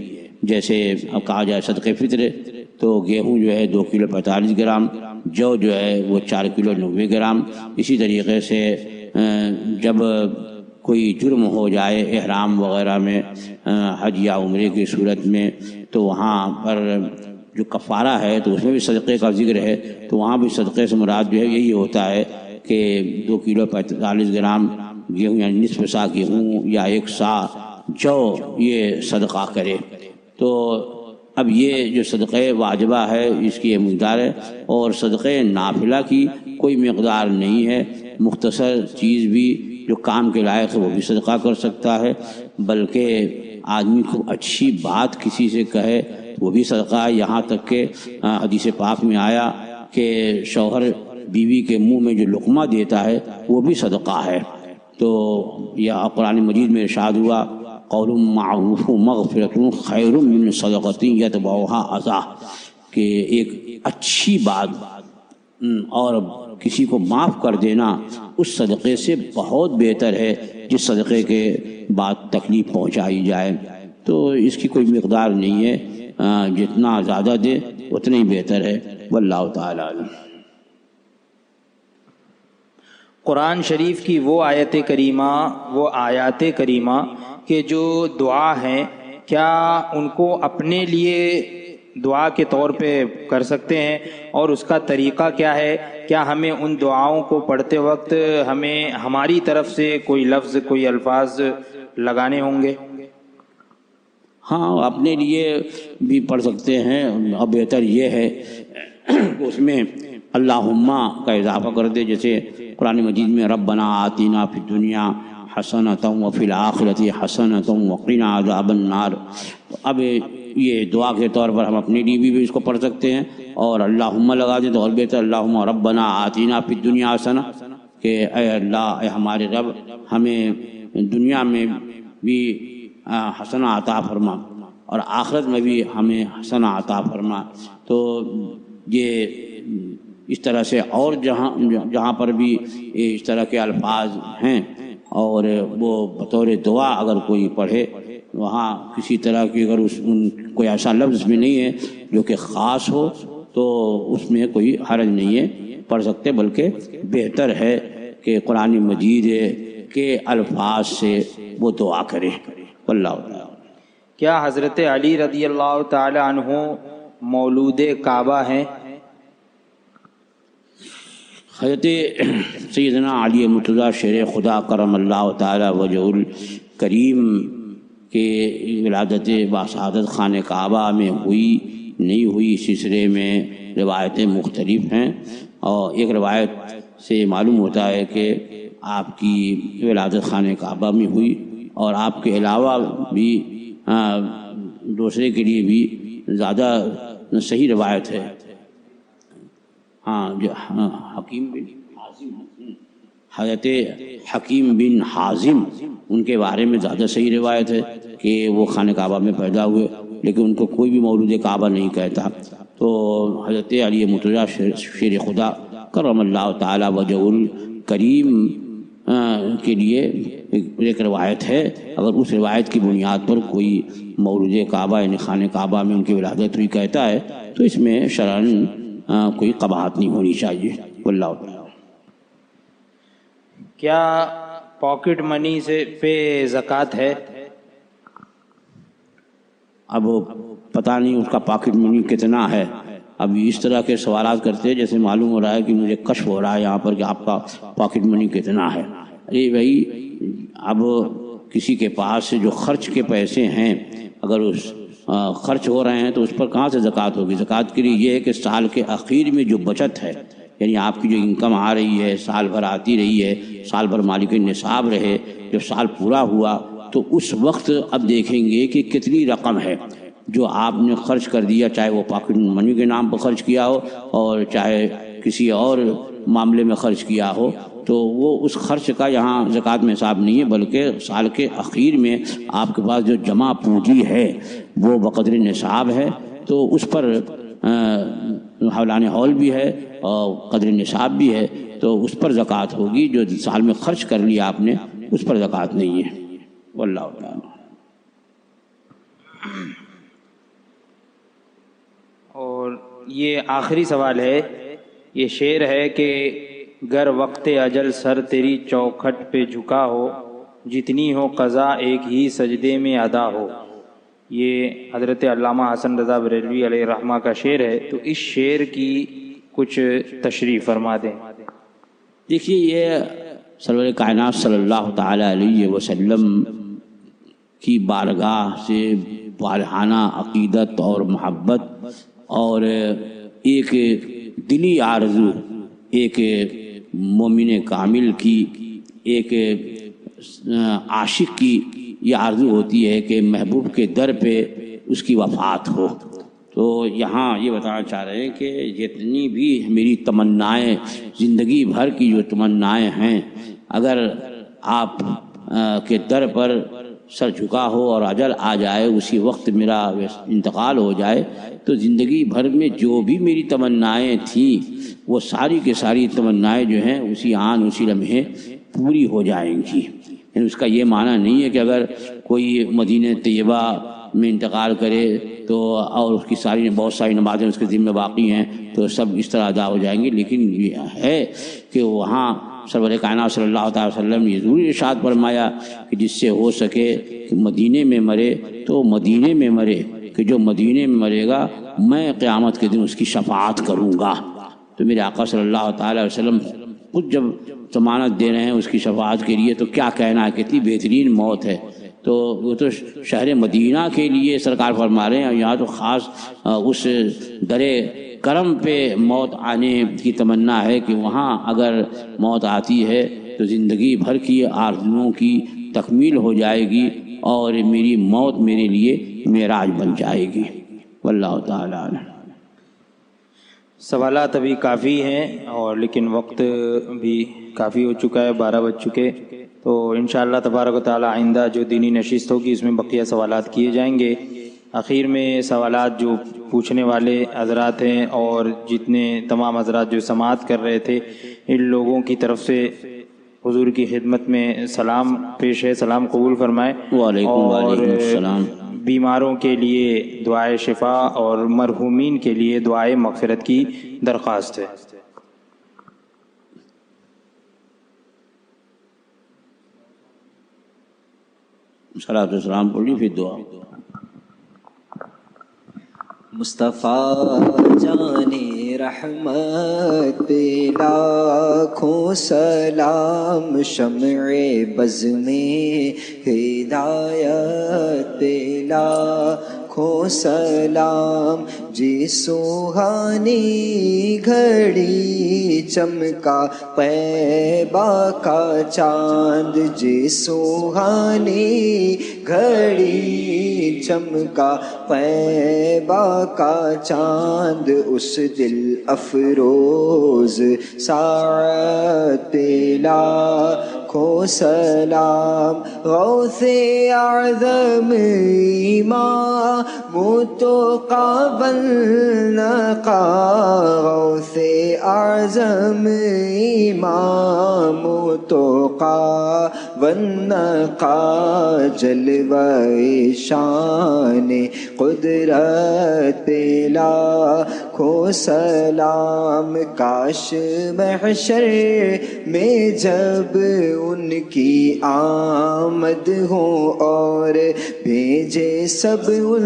جیسے اب کہا جائے صدقے فطر تو گیہوں جو ہے 2 کلو 45 گرام، جو ہے وہ 4 کلو 90 گرام۔ اسی طریقے سے جب کوئی جرم ہو جائے احرام وغیرہ میں حج یا عمرے کی صورت میں تو وہاں پر جو کفارہ ہے تو اس میں بھی صدقے کا ذکر ہے، تو وہاں بھی صدقے سے مراد جو ہے یہی ہوتا ہے کہ 2 کلو 45 گرام گیہوں یعنی نصف سا گیہوں یا 1 سا جو یہ صدقہ کرے۔ تو اب یہ جو صدقے واجبہ ہے اس کی یہ مقدار ہے، اور صدقے نافلہ کی کوئی مقدار نہیں ہے، مختصر چیز بھی جو کام کے لائق ہے وہ بھی صدقہ کر سکتا ہے، بلکہ آدمی کو اچھی بات کسی سے کہے وہ بھی صدقہ ہے، یہاں تک کہ حدیث پاک میں آیا کہ شوہر بیوی کے منہ میں جو لقمہ دیتا ہے وہ بھی صدقہ ہے۔ تو یہ قرآن مجید میں ارشاد ہوا قول معروف مغفرۃ خیر من صدقۃ یتبعها اذی، کہ ایک اچھی بات اور کسی کو معاف کر دینا اس صدقے سے بہت بہتر ہے جس صدقے کے بعد تکلیف پہنچائی جائے۔ تو اس کی کوئی مقدار نہیں ہے، جتنا زیادہ دے اتنا ہی بہتر ہے، واللہ تعالی علم۔ قرآن شریف کی وہ آیات کریمہ کہ جو دعا ہیں کیا ان کو اپنے لیے دعا کے طور پہ کر سکتے ہیں، اور اس کا طریقہ کیا ہے؟ کیا ہمیں ان دعاؤں کو پڑھتے وقت ہمیں ہماری طرف سے کوئی لفظ کوئی الفاظ لگانے ہوں گے؟ ہاں، اپنے لیے بھی پڑھ سکتے ہیں، اور بہتر یہ ہے کہ اس میں اللہم کا اضافہ کر دے، جیسے قرآن مجید میں ربنا آتنا فی الدنیا حسنۃ وفی الآخرۃ حسنۃ وقنا عذاب النار۔ اب یہ دعا کے طور پر ہم اپنے لیے بھی اس کو پڑھ سکتے ہیں، اور اللہم لگا دیں تو اور بہتر، اللہم ربنا آتنا فی الدنیا حسنہ، کہ اے اللہ، اے ہمارے رب، ہمیں دنیا میں بھی حسنہ عطا فرما اور آخرت میں بھی ہمیں حسنہ عطا فرما۔ تو یہ اس طرح سے اور جہاں پر بھی اس طرح کے الفاظ ہیں اور وہ بطور دعا اگر کوئی پڑھے وہاں کسی طرح کی اگر کوئی ایسا لفظ بھی نہیں ہے جو کہ خاص ہو تو اس میں کوئی حرج نہیں ہے، پڑھ سکتے، بلکہ بہتر ہے کہ قرآن مجید کے الفاظ سے وہ دعا کرے۔ واللہ تعالی۔ کیا حضرت علی رضی اللہ تعالی عنہ مولود کعبہ ہیں؟ حضرت سیدنا علی مرتضیٰ شیر خدا کرم اللہ تعالی وجہ الکریم کے ولادت باسعادت خانہ کعبہ میں ہوئی نہیں ہوئی، اس سلسلے میں روایتیں مختلف ہیں، اور ایک روایت سے معلوم ہوتا ہے کہ آپ کی ولادت خانہ کعبہ میں ہوئی، اور آپ کے علاوہ بھی دوسرے کے لیے بھی زیادہ صحیح روایت ہے۔ حکیم بن حازم، حضرت حکیم بن حازم، ان کے بارے میں زیادہ صحیح روایت ہے کہ وہ خانہ کعبہ میں پیدا ہوئے، لیکن ان کو کوئی بھی مولود کعبہ نہیں کہتا۔ تو حضرت علی مرتضیٰ شیر خدا کرم اللہ تعالی وجہ الکریم کے لیے ایک روایت ہے، اگر اس روایت کی بنیاد پر کوئی مولود کعبہ یعنی خانہ کعبہ میں ان کی ولادت ہوئی کہتا ہے تو اس میں شرعاً کوئی قباحت نہیں ہونی چاہیے۔ واللہ تعالی۔ کیا پاکٹ منی سے پہ زکوٰۃ ہے؟ اب پتہ نہیں اس کا پاکٹ منی کتنا ہے، اب اس طرح کے سوالات کرتے ہیں جیسے معلوم ہو رہا ہے کہ مجھے کشف ہو رہا ہے یہاں پر کہ آپ کا پاکٹ منی کتنا ہے۔ ارے بھائی، اب کسی کے پاس سے جو خرچ کے پیسے ہیں اگر اس خرچ ہو رہے ہیں تو اس پر کہاں سے زکوٰۃ ہوگی؟ زکوٰۃ کے لیے یہ ہے کہ سال کے اخیر میں جو بچت ہے، یعنی آپ کی جو انکم آ رہی ہے، سال بھر آتی رہی ہے، سال بھر مالک نصاب رہے، جب سال پورا ہوا تو اس وقت اب دیکھیں گے کہ کتنی رقم ہے جو آپ نے خرچ کر دیا، چاہے وہ پاکٹ منی کے نام پر خرچ کیا ہو اور چاہے کسی اور معاملے میں خرچ کیا ہو، تو وہ اس خرچ کا یہاں زکوٰۃ میں حساب نہیں ہے، بلکہ سال کے اخیر میں آپ کے پاس جو جمع پونجی ہے وہ بقدر نصاب ہے، تو اس پر حولان حول بھی ہے اور قدر نصاب بھی ہے، تو اس پر زکوٰۃ ہوگی۔ جو سال میں خرچ کر لیا آپ نے اس پر زکوٰۃ نہیں ہے۔ واللہ تعالی۔ اور یہ آخری سوال ہے، یہ شعر ہے کہ گر وقت اجل سر تیری چوکھٹ پہ جھکا ہو، جتنی ہو قضا ایک ہی سجدے میں ادا ہو۔ یہ حضرت علامہ حسن رضا بریلوی علیہ الرحمہ کا شعر ہے، تو اس شعر کی کچھ تشریح فرما دیں۔ دیکھیے، یہ سرور کائنات صلی اللہ تعالی علیہ وسلم کی بارگاہ سے والہانہ عقیدت اور محبت اور ایک دلی آرزو، ایک مومن کامل کی، ایک عاشق کی یہ آرزو ہوتی ہے کہ محبوب کے در پہ اس کی وفات ہو۔ تو یہاں یہ بتانا چاہ رہے ہیں کہ جتنی بھی میری تمنائیں، زندگی بھر کی جو تمنائیں ہیں، اگر آپ کے در پر سر جھکا ہو اور اجل آ جائے، اسی وقت میرا انتقال ہو جائے، تو زندگی بھر میں جو بھی میری تمنائیں تھیں وہ ساری کے ساری تمنائیں جو ہیں اسی آن اسی لمحے پوری ہو جائیں گی۔ یعنی اس کا یہ معنی نہیں ہے کہ اگر کوئی مدینہ طیبہ میں انتقال کرے تو اور اس کی بہت ساری نمازیں اس کے ذمہ باقی ہیں تو سب اس طرح ادا ہو جائیں گی، لیکن یہ ہے کہ وہاں سرور کائنات صلی اللہ تعالی وسلم نے یہ ضرور ارشاد فرمایا کہ جس سے ہو سکے کہ مدینے میں مرے تو مدینے میں مرے، کہ جو مدینے میں مرے گا میں قیامت کے دن اس کی شفاعت کروں گا۔ تو میرے آقا صلی اللہ تعالی وسلم خود جب ضمانت دے رہے ہیں اس کی شفاعت کے لیے تو کیا کہنا ہے، کتنی بہترین موت ہے۔ تو وہ تو شہر مدینہ کے لیے سرکار فرما رہے ہیں، اور یہاں تو خاص اس در کرم پہ موت آنے کی تمنا ہے کہ وہاں اگر موت آتی ہے تو زندگی بھر کی آرزوؤں کی تکمیل ہو جائے گی اور میری موت میرے لیے معراج بن جائے گی۔ واللہ تعالی عنہ۔ سوالات ابھی کافی ہیں اور لیکن وقت بھی کافی ہو چکا ہے، 12 بج چکے، تو انشاءاللہ تبارک و تعالی آئندہ جو دینی نشست ہوگی اس میں بقیہ سوالات کیے جائیں گے۔ آخر میں سوالات جو پوچھنے والے حضرات ہیں اور جتنے تمام حضرات جو سماعت کر رہے تھے، ان لوگوں کی طرف سے حضور کی خدمت میں سلام پیش ہے، سلام قبول فرمائے۔ وعلیکم السلام۔ بیماروں کے لیے دعائے شفا اور مرحومین کے لیے دعائے مغفرت کی درخواست ہے۔ صلاۃ و سلام پڑھی پھر دعا۔ مصطفیٰ جان رحمت پہ لاکھوں سلام، شمع بز میں ہدایت پہ لاکھوں سلام، جی سوہانی گھڑی چمکا طیبہ کا چاند، جی سوہانی گھڑی چمکا طیبہ کا چاند، اس دل افروز ساعت پہ لاکھوں سلام، غوث اعظم امام تقی والنقا، غوث اعظم امام تقی والنقا، جلوہ شان قدرت پہ لاکھوں سلام، کاش محشر میں جب ان کی آمد ہو اور بھیجے سب ان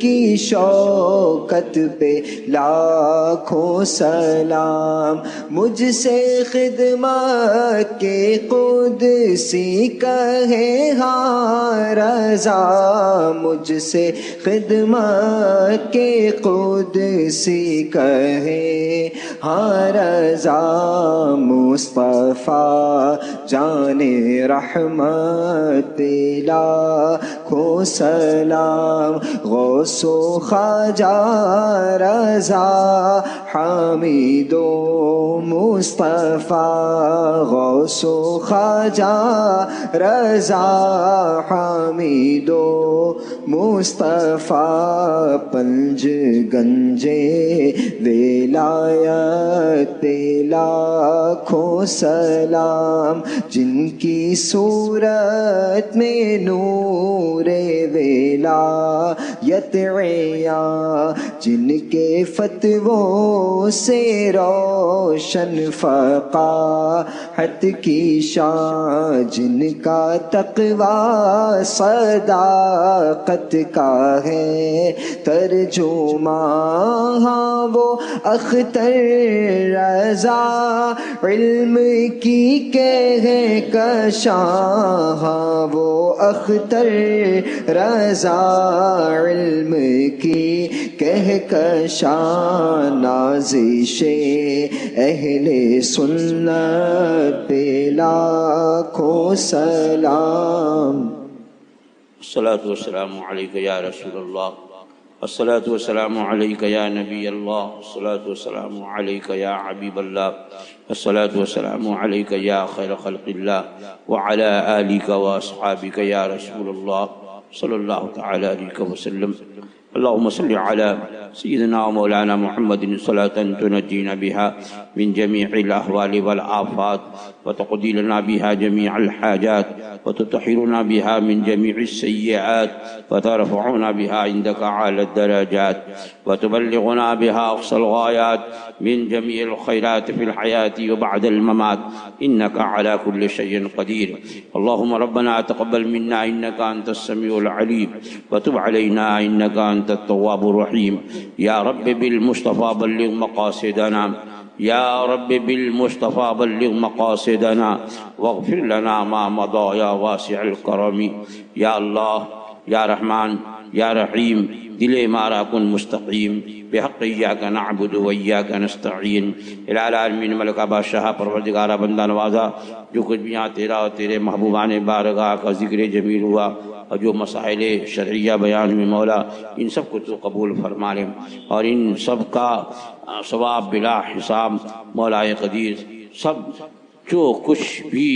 کی شوکت پہ لاکھوں سلام، مجھ سے خدمت کے قدسی کہے ہاں رضا، مجھ سے خدمت کے قدسی کہے ہاں رضا، مصطفیٰ جان رحمت پہ لاکھوں سلام، غوث و خواجہ رضا حمید و مصطفیٰ، غوث و خواجہ رضا حمید و مصطفیٰ، پنج گنجے ولایت پہ لاکھوں سلام، جن کی صورت میں نور ولایت عیاں، جن کے فتووں سے روشن فقاہت کی شان، جن کا تقویٰ صداقت کا ہے ترجمہ، ہاں وہ اختر رضا علم کی کہکشاں، ہاں وہ اختر رضا علم کی کہکشاں، نازش اہل سنت پہ لاکھوں سلام۔ الصلاۃ والسلام علیک یا رسول اللہ، الصلاۃ والسلام علیک یا نبی اللہ، الصلاۃ والسلام علیک یا حبیب اللہ، الصلاۃ والسلام علیک یا خیر خلق اللہ، وعلی آلک واصحابک یا رسول اللہ صلی اللہ تعالی علیہ وسلم۔ اللهم صل على سيدنا ومولانا محمد صلاة تنجينا بها من جميع الأهوال والآفات، وتقضي لنا بها جميع الحاجات، وتطهرنا بها من جميع السيئات، وترفعنا بها عندك أعلى الدرجات، وتبلغنا بها أقصى الغايات من جميع الخيرات في الحياة وبعد الممات، إنك على كل شيء قدير۔ اللهم ربنا تقبل منا إنك أنت السميع العليم، وتب علينا إنك أنت التواب الرحيم۔ یا رب بالمصطفى بلغ مقاصدنا، یا رب بالمصطفى بلغ مقاصدنا، واغفر لنا ما مضى یا واسع الکرم۔ یا اللہ، یا رحمان، یا رحیم، دل مارا کن مستقیم، بحق ایاک نعبد و ایاک نستعین۔ الہ العالمین ملکہ بادشاہ پروردگارہ بندہ نوازا، جو کچھ بھی یہاں تیرا اور تیرے محبوبان بارگاہ کا ذکر جمیل ہوا، اور جو مسائل شرعیہ بیان میں مولا، ان سب کو تو قبول فرما لے، اور ان سب کا ثواب بلا حساب مولا قدیر، سب جو کچھ بھی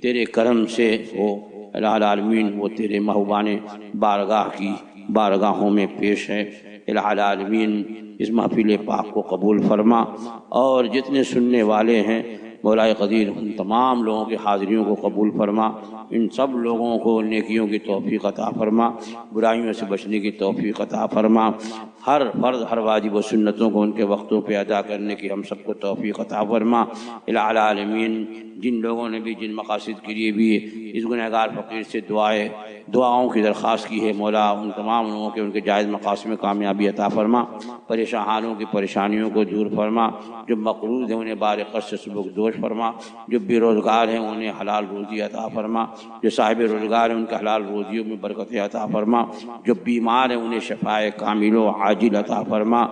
تیرے کرم سے ہو الہ العالمین وہ تیرے محبوبان بارگاہ کی بارگاہوں میں پیش ہے۔ الہ العالمین اس محفل پاک کو قبول فرما، اور جتنے سننے والے ہیں مولا قدیر ان تمام لوگوں کی حاضریوں کو قبول فرما، ان سب لوگوں کو نیکیوں کی توفیق عطا فرما، برائیوں سے بچنے کی توفیق عطا فرما، ہر فرض ہر واجب و سنتوں کو ان کے وقتوں پہ ادا کرنے کی ہم سب کو توفیق عطا فرما۔ الہ العالمین، جن لوگوں نے بھی جن مقاصد کے لیے بھی اس گنہگار فقیر سے دعاؤں کی درخواست کی ہے، مولا ان تمام لوگوں کے ان کے جائز مقاصد میں کامیابی عطا فرما، پریشان حالوں کی پریشانیوں کو دور فرما، جو مقروض ہیں انہیں بار قرض سے سبک دوش فرما، جو بے روزگار ہیں انہیں حلال روزی عطا فرما، جو صاحب روزگار ہیں ان کے حلال روزیوں میں برکت عطا فرما، جو بیمار ہیں انہیں شفائے کامل و عاجل عطا فرما،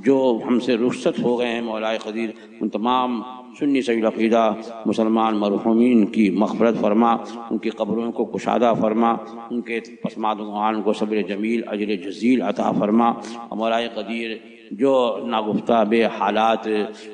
جو ہم سے رخصت ہو گئے ہیں مولا قدیر ان تمام سنی صحیح عقیدہ مسلمان مرحومین کی مغفرت فرما، ان کی قبروں کو کشادہ فرما، ان کے پسماندگان کو صبر جمیل اجر جزیل عطا فرما۔ مولا قدیر جو ناگفتہ بے حالات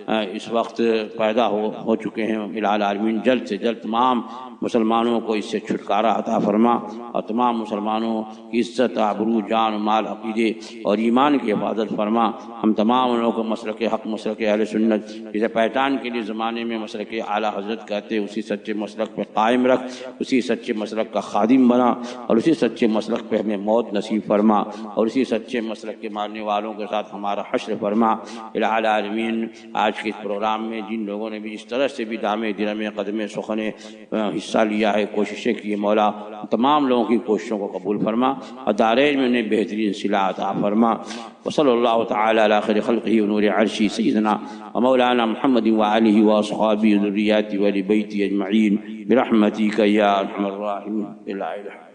اس وقت پیدا ہو چکے ہیں، الہ العالمین جلد سے جلد تمام مسلمانوں کو اس سے چھٹکارا عطا فرما، اور تمام مسلمانوں کی عزت آبرو جان و مال عقیدے اور ایمان کی حفاظت فرما۔ ہم تمام لوگوں کو مسلک حق مسلک اہل سنت جسے پہچان کے لیے زمانے میں مسلک اعلیٰ حضرت کہتے، اسی سچے مسلک پہ قائم رکھ، اسی سچے مسلک کا خادم بنا، اور اسی سچے مسلک پہ ہمیں موت نصیب فرما، اور اسی سچے مسلک کے ماننے والوں کے ساتھ ہمارا حشر فرما۔ الہ العالمین، آج کے اس پروگرام میں جن لوگوں نے بھی اس طرح سے بھی دامے درمے قدمے سخنے حصہ لیا ہے، کوششیں کی، مولا تمام لوگوں کی کوششوں کو قبول فرما، اور دارین میں انہیں بہترین صلہ عطا فرما۔ وصلی اللہ تعالی علی خیر خلقہ ونور عرشہ سیدنا ومولانا محمد وآلہ واصحابہ ذریاتہ وآل بیتہ اجمعین برحمتک یا ارحم الراحمین۔ لا الہ